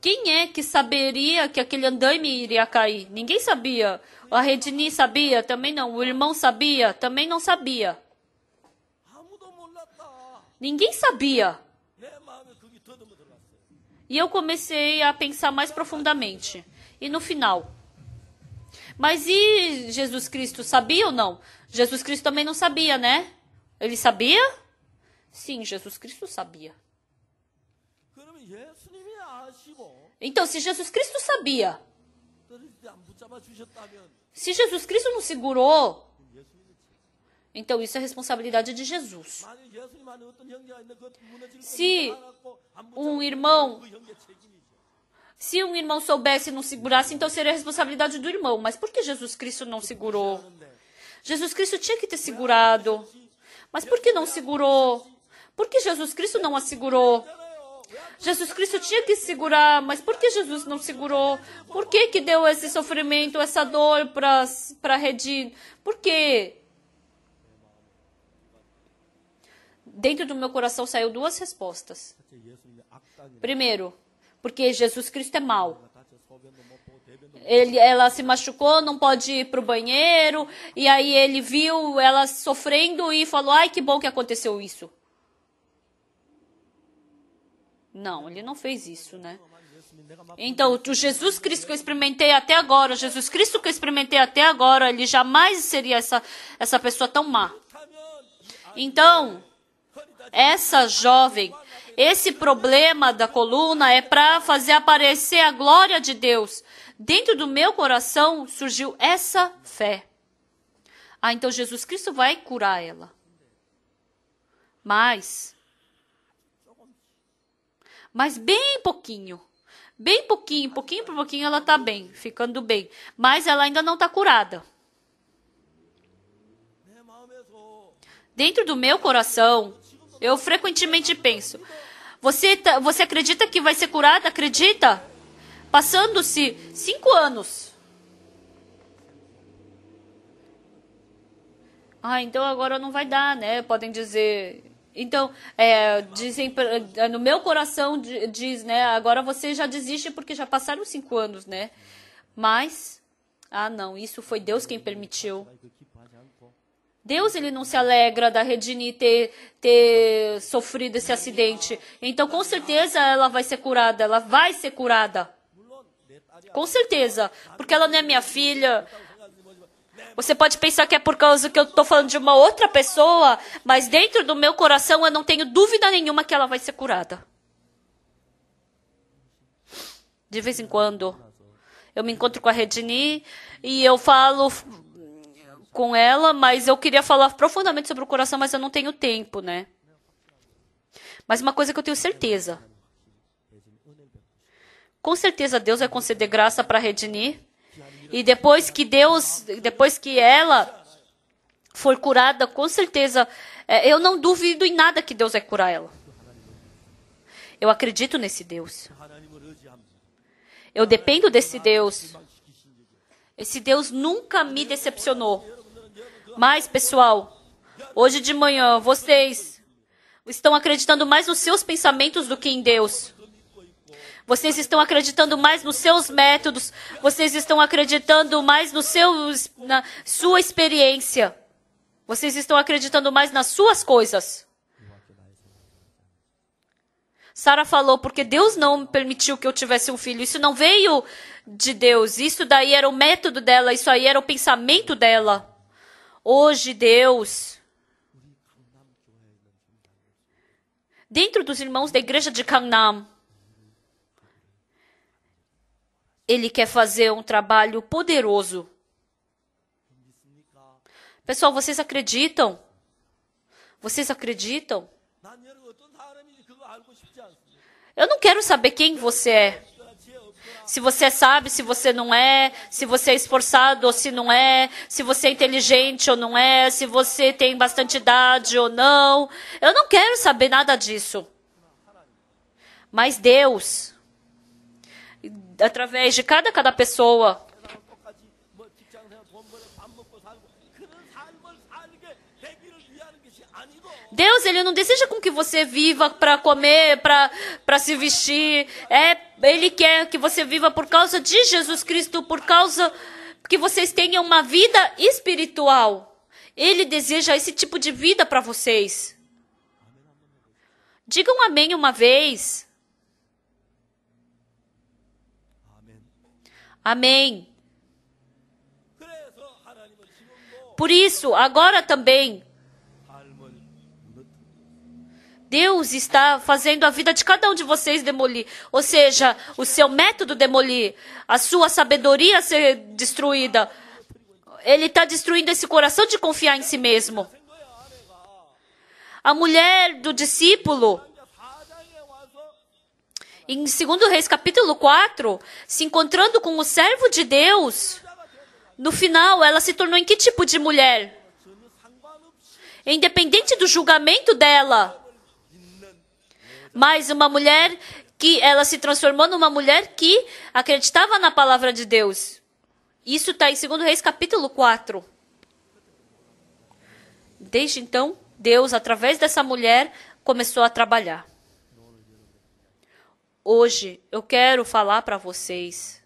S1: Quem é que saberia que aquele andaime iria cair? Ninguém sabia. A Redini sabia? Também não. O irmão sabia? Também não sabia. Ninguém sabia. E eu comecei a pensar mais profundamente. E no final? Mas e Jesus Cristo sabia ou não? Jesus Cristo também não sabia, né? Ele sabia? Sim, Jesus Cristo sabia. Então, se Jesus Cristo sabia, se Jesus Cristo não segurou, então isso é responsabilidade de Jesus. Se um irmão soubesse e não segurasse, então seria a responsabilidade do irmão. Mas por que Jesus Cristo não segurou? Jesus Cristo tinha que ter segurado. Mas por que não segurou? Por que Jesus Cristo não a segurou? Jesus Cristo tinha que segurar, mas por que Jesus não segurou? Por que deu esse sofrimento, essa dor para Redin? Por quê? Dentro do meu coração saiu 2 respostas. Primeiro, porque Jesus Cristo é mau. Ela se machucou, não pode ir para o banheiro, e aí ele viu ela sofrendo e falou: ai, que bom que aconteceu isso. Não, ele não fez isso, né? Então, o Jesus Cristo que eu experimentei até agora, ele jamais seria essa pessoa tão má. Então, essa jovem, esse problema da coluna é para fazer aparecer a glória de Deus. Dentro do meu coração surgiu essa fé. Ah, então Jesus Cristo vai curar ela. Mas bem pouquinho, pouquinho por pouquinho ela está bem, ficando bem. Mas ela ainda não está curada. Dentro do meu coração, eu frequentemente penso: você acredita que vai ser curada? Acredita? Passando-se 5 anos. Ah, então agora não vai dar, né? Podem dizer. Então, dizem, no meu coração diz, né? Agora você já desiste porque já passaram 5 anos, né? Mas, não, isso foi Deus quem permitiu. Deus, ele não se alegra da Redini ter sofrido esse acidente. Então, com certeza, ela vai ser curada. Ela vai ser curada. Com certeza. Porque ela não é minha filha. Você pode pensar que é por causa que eu estou falando de uma outra pessoa, mas dentro do meu coração eu não tenho dúvida nenhuma que ela vai ser curada. De vez em quando, eu me encontro com a Redini e eu falo com ela, mas eu queria falar profundamente sobre o coração, mas eu não tenho tempo, né? Mas uma coisa que eu tenho certeza. Com certeza Deus vai conceder graça para a Redini. E depois que ela for curada, com certeza, eu não duvido em nada que Deus vai curar ela. Eu acredito nesse Deus. Eu dependo desse Deus. Esse Deus nunca me decepcionou. Mas, pessoal, hoje de manhã, vocês estão acreditando mais nos seus pensamentos do que em Deus. Vocês estão acreditando mais nos seus métodos. Vocês estão acreditando mais na sua experiência. Vocês estão acreditando mais nas suas coisas. Sara falou, porque Deus não permitiu que eu tivesse um filho. Isso não veio de Deus. Isso daí era o método dela. Isso aí era o pensamento dela. Hoje, Deus, dentro dos irmãos da igreja de Gangnam, Ele quer fazer um trabalho poderoso. Pessoal, vocês acreditam? Vocês acreditam? Eu não quero saber quem você é. Se você sabe, se você não é, se você é esforçado ou se não é, se você é inteligente ou não é, se você tem bastante idade ou não. Eu não quero saber nada disso. Mas Deus, através de cada pessoa, Deus, Ele não deseja com que você viva para comer, para se vestir. Ele quer que você viva por causa de Jesus Cristo, por causa que vocês tenham uma vida espiritual. Ele deseja esse tipo de vida para vocês. Digam amém uma vez. Amém. Por isso, agora também, Deus está fazendo a vida de cada um de vocês demolir. Ou seja, o seu método demolir, a sua sabedoria ser destruída. Ele está destruindo esse coração de confiar em si mesmo. A mulher do discípulo, em 2 Reis capítulo 4, se encontrando com o servo de Deus, no final ela se tornou em que tipo de mulher? Independente do julgamento dela, mas uma mulher que ela se transformou numa mulher que acreditava na palavra de Deus. Isso está em 2 Reis capítulo 4. Desde então, Deus, através dessa mulher, começou a trabalhar. Hoje, eu quero falar para vocês.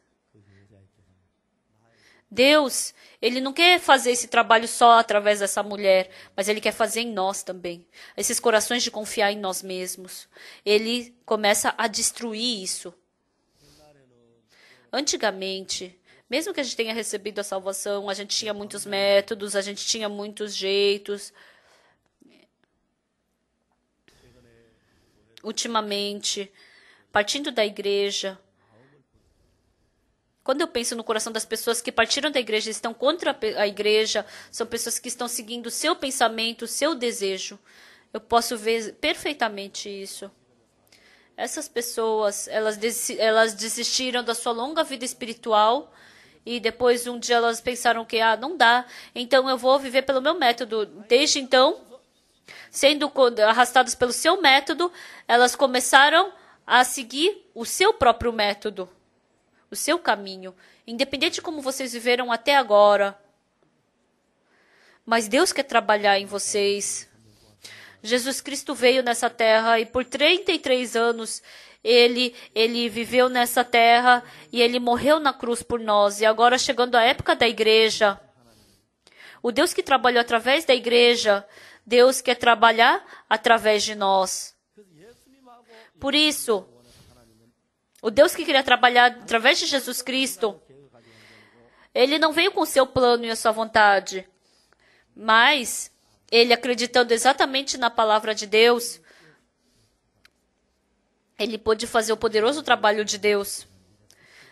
S1: Deus, Ele não quer fazer esse trabalho só através dessa mulher, mas Ele quer fazer em nós também. Esses corações de confiar em nós mesmos. Ele começa a destruir isso. Antigamente, mesmo que a gente tenha recebido a salvação, a gente tinha muitos métodos, a gente tinha muitos jeitos. Ultimamente, partindo da igreja, quando eu penso no coração das pessoas que partiram da igreja e estão contra a igreja, são pessoas que estão seguindo o seu pensamento, o seu desejo. Eu posso ver perfeitamente isso. Essas pessoas, elas desistiram da sua longa vida espiritual e depois um dia elas pensaram que não dá, então eu vou viver pelo meu método. Desde então, sendo arrastadas pelo seu método, elas começaram a seguir o seu próprio método. O seu caminho, independente de como vocês viveram até agora. Mas Deus quer trabalhar em vocês. Jesus Cristo veio nessa terra e por 33 anos ele viveu nessa terra e ele morreu na cruz por nós. E agora, chegando a época da igreja, O Deus que trabalhou através da igreja, Deus quer trabalhar através de nós. Por isso, o Deus que queria trabalhar através de Jesus Cristo, Ele não veio com o seu plano e a sua vontade, mas Ele, acreditando exatamente na palavra de Deus, Ele pôde fazer o poderoso trabalho de Deus.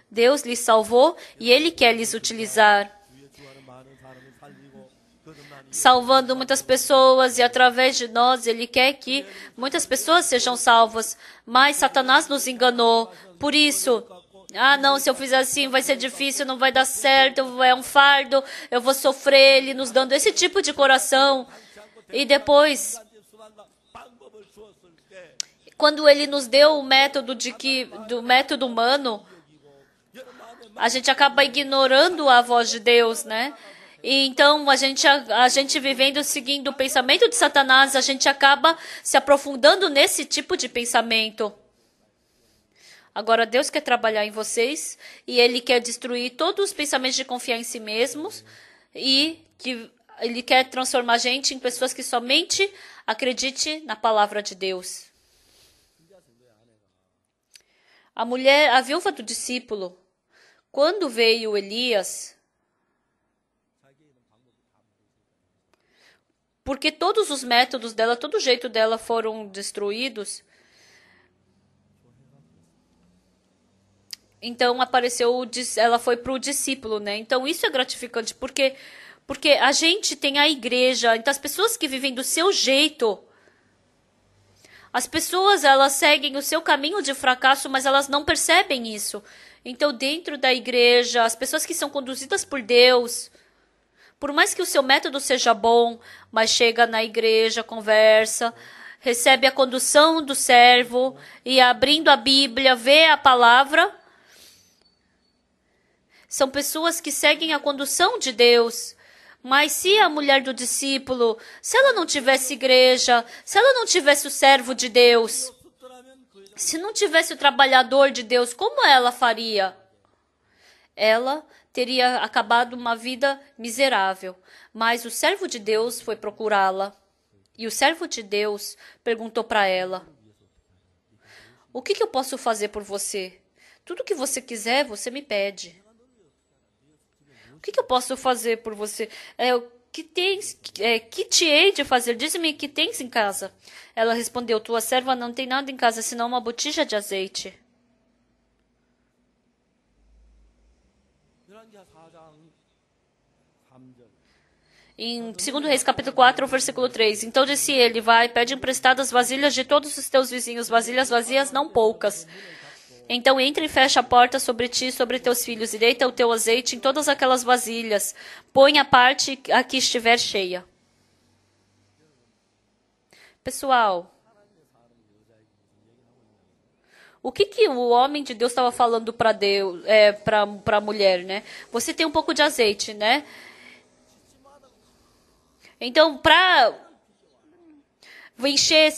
S1: Deus lhes salvou e Ele quer lhes utilizar, salvando muitas pessoas, e através de nós Ele quer que muitas pessoas sejam salvas. Mas Satanás nos enganou. Por isso, não, se eu fizer assim vai ser difícil, não vai dar certo, é um fardo, eu vou sofrer. Ele nos dando esse tipo de coração. E depois, quando Ele nos deu o método do método humano, a gente acaba ignorando a voz de Deus, né? E então, a gente vivendo, seguindo o pensamento de Satanás, a gente acaba se aprofundando nesse tipo de pensamento. Agora, Deus quer trabalhar em vocês e Ele quer destruir todos os pensamentos de confiar em si mesmos e que Ele quer transformar a gente em pessoas que somente acreditem na palavra de Deus. A viúva do discípulo, quando veio Elias, porque todos os métodos dela, todo o jeito dela foram destruídos, então ela foi para o discípulo, né? Então isso é gratificante, porque a gente tem a igreja, então as pessoas que vivem do seu jeito, as pessoas, elas seguem o seu caminho de fracasso, mas elas não percebem isso. Então, dentro da igreja, as pessoas que são conduzidas por Deus, por mais que o seu método seja bom, mas chega na igreja, conversa, recebe a condução do servo e abrindo a Bíblia, vê a palavra, são pessoas que seguem a condução de Deus. Mas se a mulher do discípulo, se ela não tivesse igreja, se ela não tivesse o servo de Deus, se não tivesse o trabalhador de Deus, como ela faria? Ela teria acabado uma vida miserável. Mas o servo de Deus foi procurá-la. E o servo de Deus perguntou para ela: o que eu posso fazer por você? Tudo que você quiser, você me pede. O que eu posso fazer por você? Que te hei de fazer? Diz-me que tens em casa. Ela respondeu: tua serva não tem nada em casa, senão uma botija de azeite. Em 2 Reis, capítulo 4, versículo 3. Então disse ele: vai, pede emprestadas vasilhas de todos os teus vizinhos, vasilhas vazias, não poucas. Então entra e fecha a porta sobre ti e sobre teus filhos, e deita o teu azeite em todas aquelas vasilhas. Põe a parte a que estiver cheia. Pessoal, o que o homem de Deus estava falando para Deus, para a mulher, né? Você tem um pouco de azeite, né? Então, para encher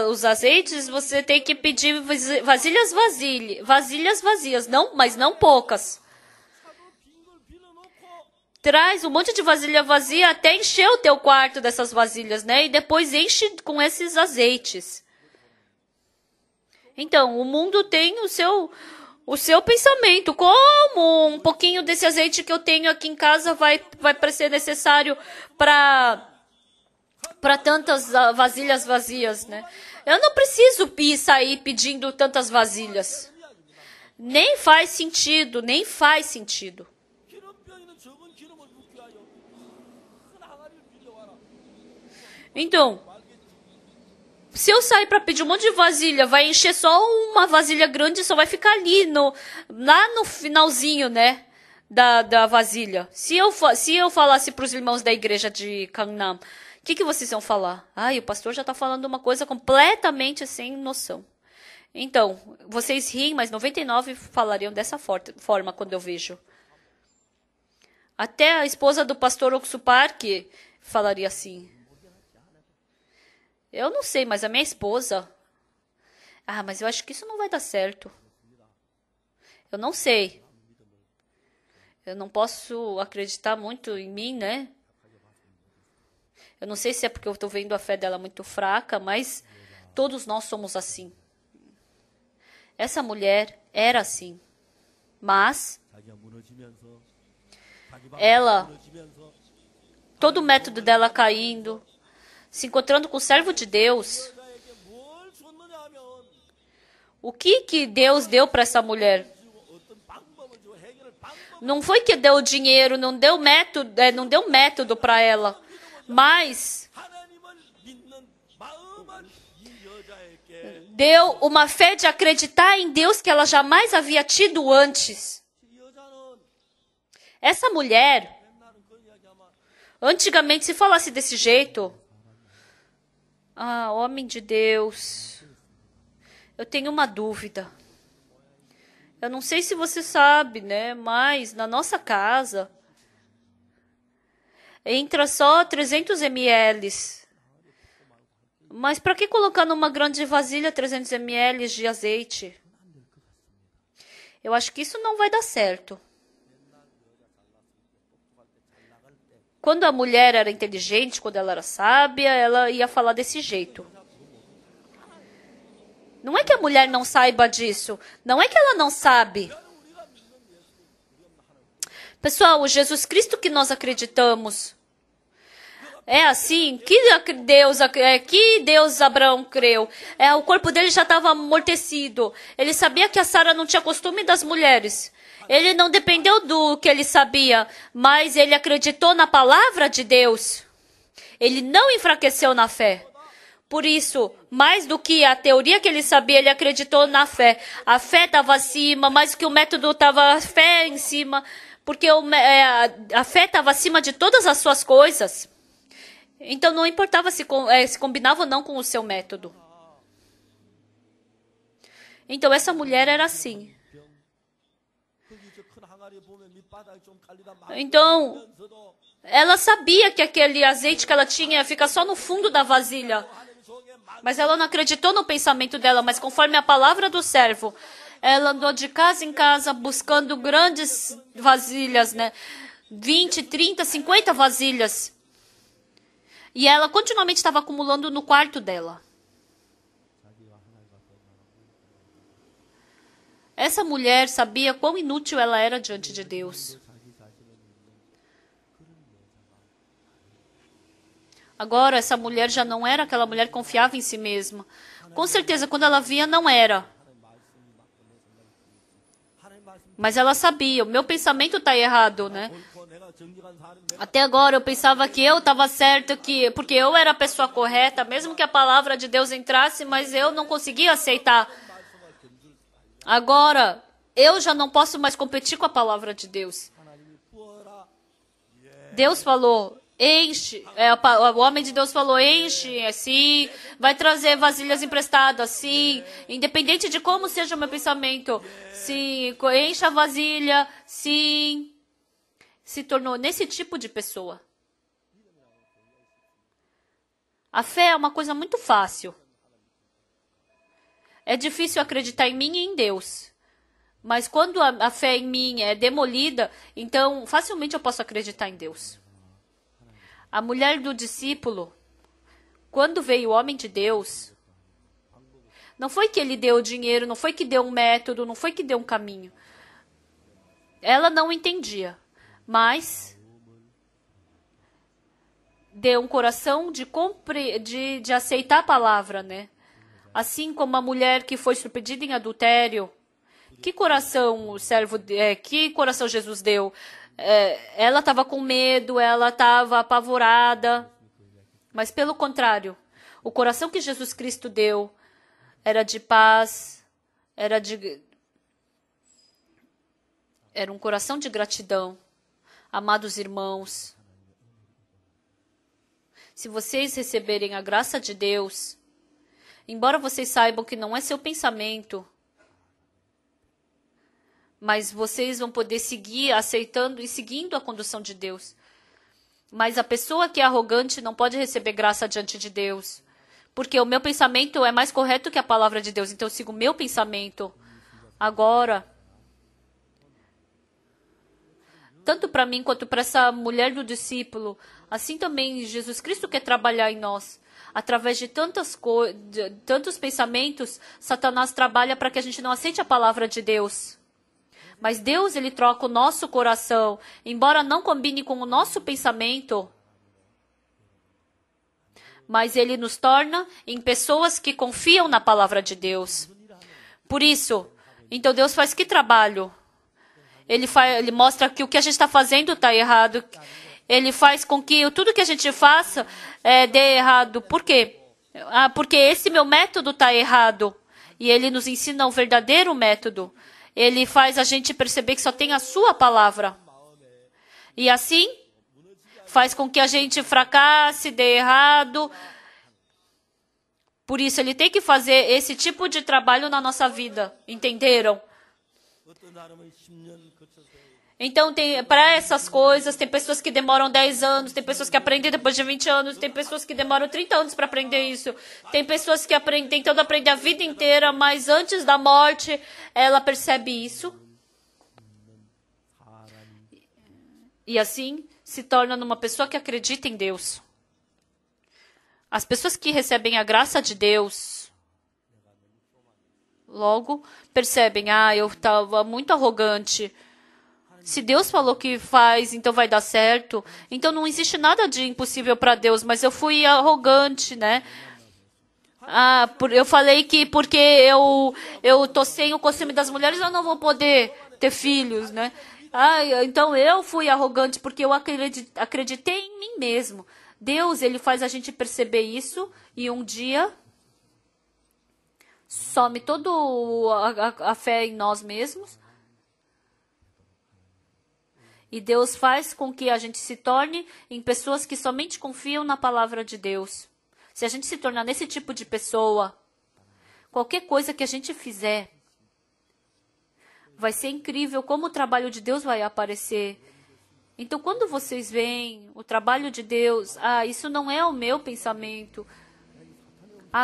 S1: os azeites, você tem que pedir vasilhas vazias, mas não poucas. Traz um monte de vasilha vazia até encher o teu quarto dessas vasilhas, né? E depois enche com esses azeites. Então, o mundo tem o seu pensamento. Como um pouquinho desse azeite que eu tenho aqui em casa vai ser necessário para tantas vasilhas vazias, né? Eu não preciso sair pedindo tantas vasilhas. Nem faz sentido. Então, se eu sair para pedir um monte de vasilha, vai encher só uma vasilha grande e só vai ficar ali, lá no finalzinho, né, da vasilha. Se eu falasse para os irmãos da igreja de Gangnam, o que vocês iam falar? O pastor já está falando uma coisa completamente sem noção. Então, vocês riem, mas 99 falariam dessa forma quando eu vejo. Até a esposa do pastor Oksupark falaria assim. Eu não sei, mas a minha esposa... mas eu acho que isso não vai dar certo. Eu não sei. Eu não posso acreditar muito em mim, né? Eu não sei se é porque eu estou vendo a fé dela muito fraca, mas todos nós somos assim. Essa mulher era assim. Mas
S2: 자기가 무너지면서 자기
S1: ela,
S2: 무너지면서
S1: todo o método dela caindo, se encontrando com o servo de Deus,
S2: 여자에게 뭘 줬느냐 하면
S1: o que Deus deu para essa mulher?
S2: 어떤 방법을 주고 해결할 방법
S1: Não foi que deu dinheiro, não deu método para ela, mas
S2: 하나님을 믿는 마음을 이 여자에게
S1: deu uma fé de acreditar em Deus que ela jamais havia tido antes.
S2: 이 여자는
S1: Essa mulher,
S2: 옛날은 그런 이야기하면
S1: antigamente, se falasse desse jeito, homem de Deus, eu tenho uma dúvida. Eu não sei se você sabe, né? Mas na nossa casa entra só 300 ml. Mas para que colocar numa grande vasilha 300 ml de azeite? Eu acho que isso não vai dar certo. Quando a mulher era inteligente, quando ela era sábia, ela ia falar desse jeito. Não é que a mulher não saiba disso. Não é que ela não sabe. Pessoal, o Jesus Cristo que nós acreditamos é assim. Que Deus Abraão creu. O corpo dele já estava amortecido. Ele sabia que a Sara não tinha costume das mulheres. Ele não dependeu do que ele sabia, mas ele acreditou na palavra de Deus. Ele não enfraqueceu na fé. Por isso, mais do que a teoria que ele sabia, ele acreditou na fé. A fé estava acima, mais do que o método estava a fé em cima, porque a fé estava acima de todas as suas coisas. Então não importava se combinava ou não com o seu método. Então essa mulher era assim. Então ela sabia que aquele azeite que ela tinha ia ficar só no fundo da vasilha. Mas ela não acreditou no pensamento dela, mas conforme a palavra do servo, ela andou de casa em casa buscando grandes vasilhas, né? 20, 30, 50 vasilhas. E ela continuamente estava acumulando no quarto dela. Essa mulher sabia quão inútil ela era diante de Deus. Agora, essa mulher já não era aquela mulher que confiava em si mesma. Com certeza, quando ela via, não era. Mas ela sabia, o meu pensamento está errado, né? Até agora eu pensava que eu estava certa, porque eu era a pessoa correta, mesmo que a palavra de Deus entrasse, mas eu não conseguia aceitar. Agora, eu já não posso mais competir com a palavra de Deus. Deus falou... Enche, o homem de Deus falou, enche, assim, vai trazer vasilhas emprestadas, sim, independente de como seja o meu pensamento, sim, enche a vasilha, sim, se tornou nesse tipo de pessoa. A fé é uma coisa muito fácil. É difícil acreditar em mim e em Deus, mas quando a fé em mim é demolida, então facilmente eu posso acreditar em Deus. A mulher do discípulo, quando veio o homem de Deus, não foi que ele deu dinheiro, não foi que deu um método, não foi que deu um caminho. Ela não entendia, mas deu um coração de aceitar a palavra, né? Assim como a mulher que foi surpreendida em adultério, que coração que coração Jesus deu? Ela estava com medo, ela estava apavorada, mas pelo contrário, o coração que Jesus Cristo deu era de paz, era um coração de gratidão. Amados irmãos, se vocês receberem a graça de Deus, embora vocês saibam que não é seu pensamento, mas vocês vão poder seguir aceitando e seguindo a condução de Deus. Mas a pessoa que é arrogante não pode receber graça diante de Deus. Porque o meu pensamento é mais correto que a palavra de Deus. Então eu sigo o meu pensamento. Agora, tanto para mim quanto para essa mulher do discípulo, assim também Jesus Cristo quer trabalhar em nós. Através de tantos pensamentos, Satanás trabalha para que a gente não aceite a palavra de Deus. Mas Deus, ele troca o nosso coração, embora não combine com o nosso pensamento, mas ele nos torna em pessoas que confiam na palavra de Deus. Por isso, então Deus faz que trabalho? Ele mostra que o que a gente está fazendo está errado. Ele faz com que tudo que a gente faça dê errado. Por quê? Porque esse meu método está errado. E ele nos ensina o verdadeiro método. Ele faz a gente perceber que só tem a sua palavra. E assim, faz com que a gente fracasse, dê errado. Por isso, ele tem que fazer esse tipo de trabalho na nossa vida. Entenderam? Então, para essas coisas, tem pessoas que demoram 10 anos, tem pessoas que aprendem depois de 20 anos, tem pessoas que demoram 30 anos para aprender isso. Tem pessoas que tentando aprender a vida inteira, mas antes da morte, ela percebe isso. E assim, se torna numa pessoa que acredita em Deus. As pessoas que recebem a graça de Deus, logo percebem, eu estava muito arrogante. Se Deus falou que faz, então vai dar certo. Então não existe nada de impossível para Deus, mas eu fui arrogante, né? Eu falei que porque eu tô sem o costume das mulheres, eu não vou poder ter filhos, né? Então eu fui arrogante porque eu acreditei em mim mesmo. Deus, ele faz a gente perceber isso e um dia some toda a fé em nós mesmos. E Deus faz com que a gente se torne em pessoas que somente confiam na palavra de Deus. Se a gente se tornar nesse tipo de pessoa, qualquer coisa que a gente fizer, vai ser incrível como o trabalho de Deus vai aparecer. Então, quando vocês veem o trabalho de Deus, isso não é o meu pensamento.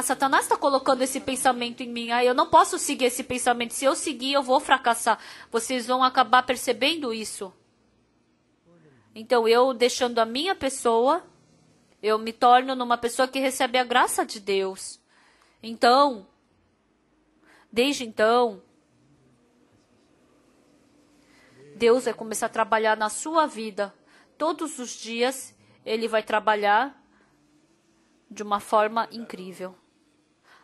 S1: Satanás está colocando esse pensamento em mim. Eu não posso seguir esse pensamento. Se eu seguir, eu vou fracassar. Vocês vão acabar percebendo isso. Então, eu deixando a minha pessoa, eu me torno numa pessoa que recebe a graça de Deus. Então, desde então, Deus vai começar a trabalhar na sua vida. Todos os dias, Ele vai trabalhar de uma forma incrível.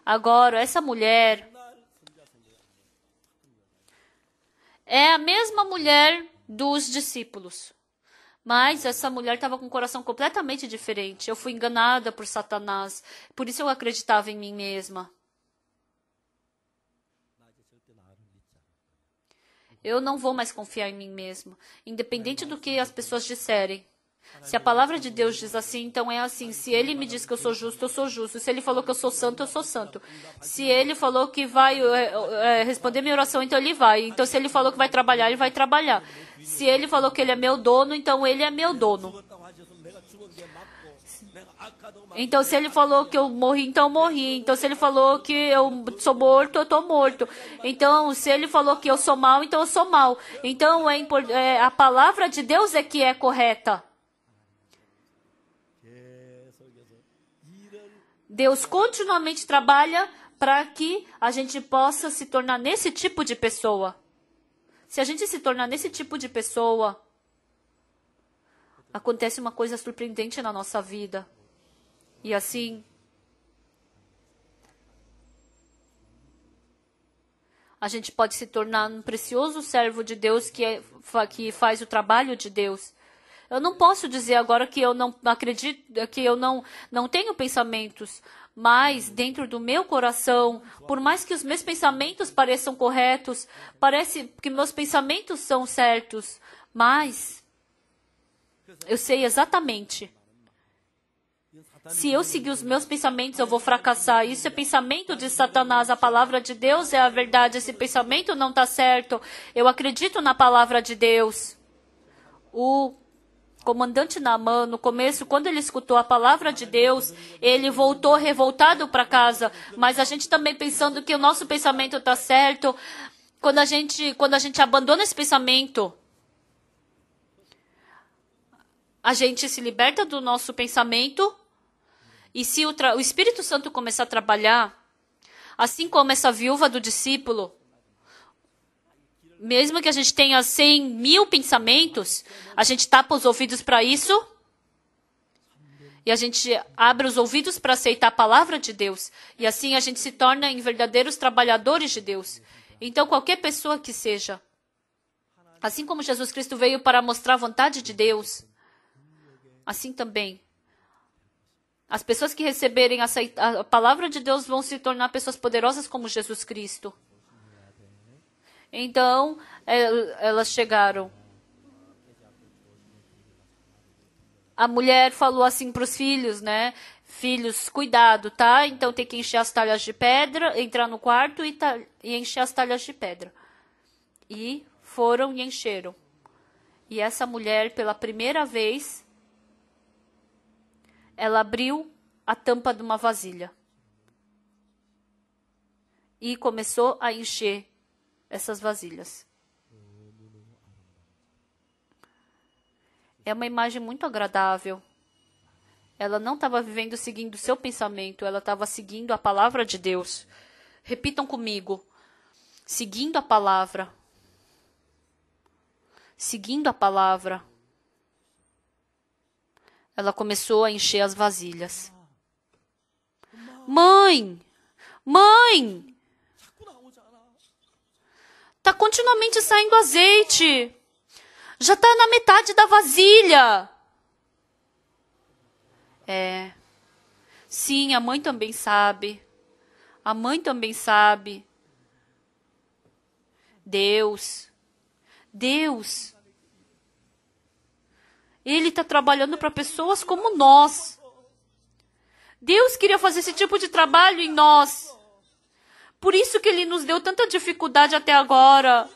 S1: Agora, essa mulher é a mesma mulher dos discípulos. Mas essa mulher estava com um coração completamente diferente. Eu fui enganada por Satanás. Por isso eu acreditava em mim mesma. Eu não vou mais confiar em mim mesma. Independente do que as pessoas disserem. Se a palavra de Deus diz assim, então é assim. Se ele me diz que eu sou justo, eu sou justo. Se ele falou que eu sou santo, eu sou santo. Se ele falou que vai responder minha oração, então ele vai. Então se ele falou que vai trabalhar, ele vai trabalhar. Se ele falou que ele é meu dono, então ele é meu dono. Então se ele falou que eu morri, então eu morri. Então se ele falou que eu sou morto, eu estou morto. Então se ele falou que eu sou mal, então eu sou mal. Então a palavra de Deus é que é correta. Deus continuamente trabalha para que a gente possa se tornar nesse tipo de pessoa. Se a gente se tornar nesse tipo de pessoa, acontece uma coisa surpreendente na nossa vida. E assim, a gente pode se tornar um precioso servo de Deus que faz o trabalho de Deus. Eu não posso dizer agora que eu não acredito, que eu não tenho pensamentos, mas dentro do meu coração, por mais que os meus pensamentos pareçam corretos, parece que meus pensamentos são certos, mas eu sei exatamente. Se eu seguir os meus pensamentos, eu vou fracassar. Isso é pensamento de Satanás. A palavra de Deus é a verdade. Esse pensamento não está certo. Eu acredito na palavra de Deus. O comandante Naamã, no começo, quando ele escutou a palavra de Deus, ele voltou revoltado para casa. Mas a gente também pensando que o nosso pensamento está certo. Quando a gente abandona esse pensamento, a gente se liberta do nosso pensamento, e se o Espírito Santo começar a trabalhar, assim como essa viúva do discípulo, mesmo que a gente tenha 100.000 pensamentos, a gente tapa os ouvidos para isso, e a gente abre os ouvidos para aceitar a palavra de Deus, e assim a gente se torna em verdadeiros trabalhadores de Deus. Então, qualquer pessoa que seja, assim como Jesus Cristo veio para mostrar a vontade de Deus, assim também, as pessoas que receberem a palavra de Deus vão se tornar pessoas poderosas como Jesus Cristo. Então, elas chegaram. A mulher falou assim para os filhos, né? Filhos, cuidado, tá? Então tem que encher as talhas de pedra, entrar no quarto e encher as talhas de pedra. E foram e encheram. E essa mulher, pela primeira vez, ela abriu a tampa de uma vasilha. E começou a encher essas vasilhas. É uma imagem muito agradável. Ela não estava vivendo seguindo o seu pensamento, ela estava seguindo a palavra de Deus. Repitam comigo. Seguindo a palavra. Seguindo a palavra. Ela começou a encher as vasilhas. Mãe! Mãe! Tá continuamente saindo azeite. Já tá na metade da vasilha. Sim, a mãe também sabe. A mãe também sabe. Deus. Ele está trabalhando para pessoas como nós. Deus queria fazer esse tipo de trabalho em nós. Por isso que Ele nos deu tanta dificuldade até agora.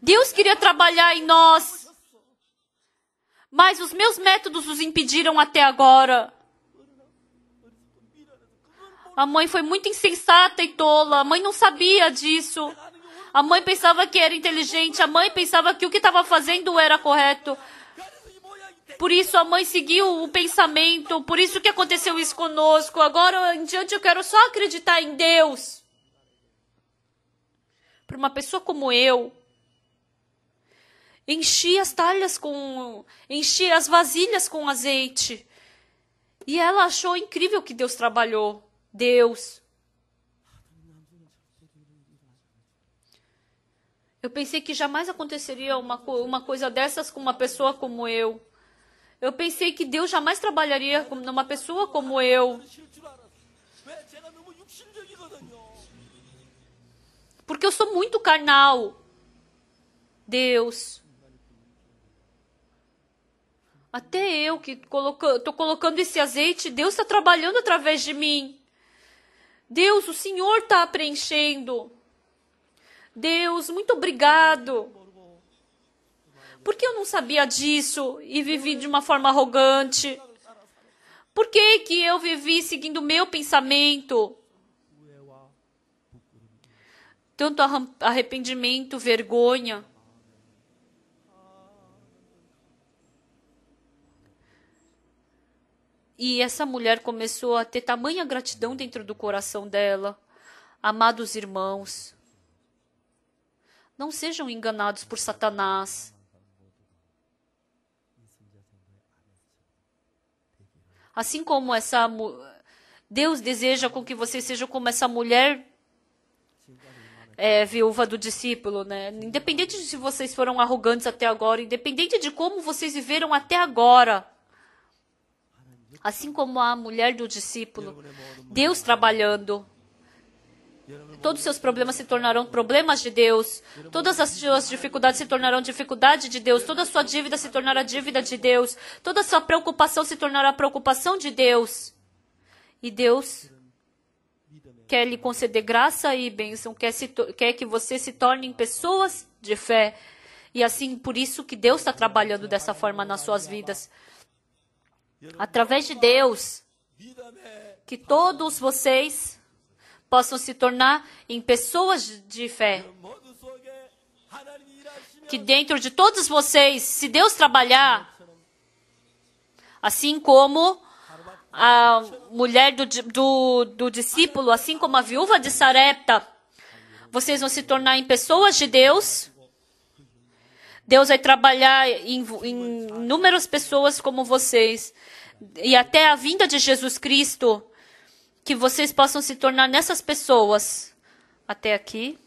S1: Deus queria trabalhar em nós. Mas os meus métodos os impediram até agora. A mãe foi muito insensata e tola. A mãe não sabia disso. A mãe pensava que era inteligente. A mãe pensava que o que estava fazendo era correto. Por isso a mãe seguiu o pensamento. Por isso que aconteceu isso conosco. Agora em diante eu quero só acreditar em Deus. Para uma pessoa como eu, enchi as vasilhas com azeite. E ela achou incrível que Deus trabalhou. Deus. Eu pensei que jamais aconteceria uma coisa dessas com uma pessoa como eu. Eu pensei que Deus jamais trabalharia numa pessoa como eu. Porque eu sou muito carnal. Deus. Até eu que estou colocando esse azeite, Deus está trabalhando através de mim. Deus, o Senhor está preenchendo. Deus, muito obrigado. Por que eu não sabia disso e vivi de uma forma arrogante? Por que que eu vivi seguindo o meu pensamento? Tanto arrependimento, vergonha. E essa mulher começou a ter tamanha gratidão dentro do coração dela. Amados irmãos, não sejam enganados por Satanás. Assim como Deus deseja com que você seja como essa mulher viúva do discípulo, né? Independente de se vocês foram arrogantes até agora, independente de como vocês viveram até agora, assim como a mulher do discípulo, Deus trabalhando. Todos os seus problemas se tornarão problemas de Deus. Todas as suas dificuldades se tornarão dificuldade de Deus. Toda a sua dívida se tornará dívida de Deus. Toda a sua preocupação se tornará preocupação de Deus. E Deus quer lhe conceder graça e bênção. Quer que você se torne pessoas de fé. E assim, por isso que Deus está trabalhando dessa forma nas suas vidas. Através de Deus, que todos vocês possam se tornar em pessoas de fé. que dentro de todos vocês, se Deus trabalhar, assim como a mulher do discípulo, assim como a viúva de Sarepta, vocês vão se tornar em pessoas de Deus. Deus vai trabalhar em inúmeras pessoas como vocês. E até a vinda de Jesus Cristo, que vocês possam se tornar nessas pessoas. Até aqui.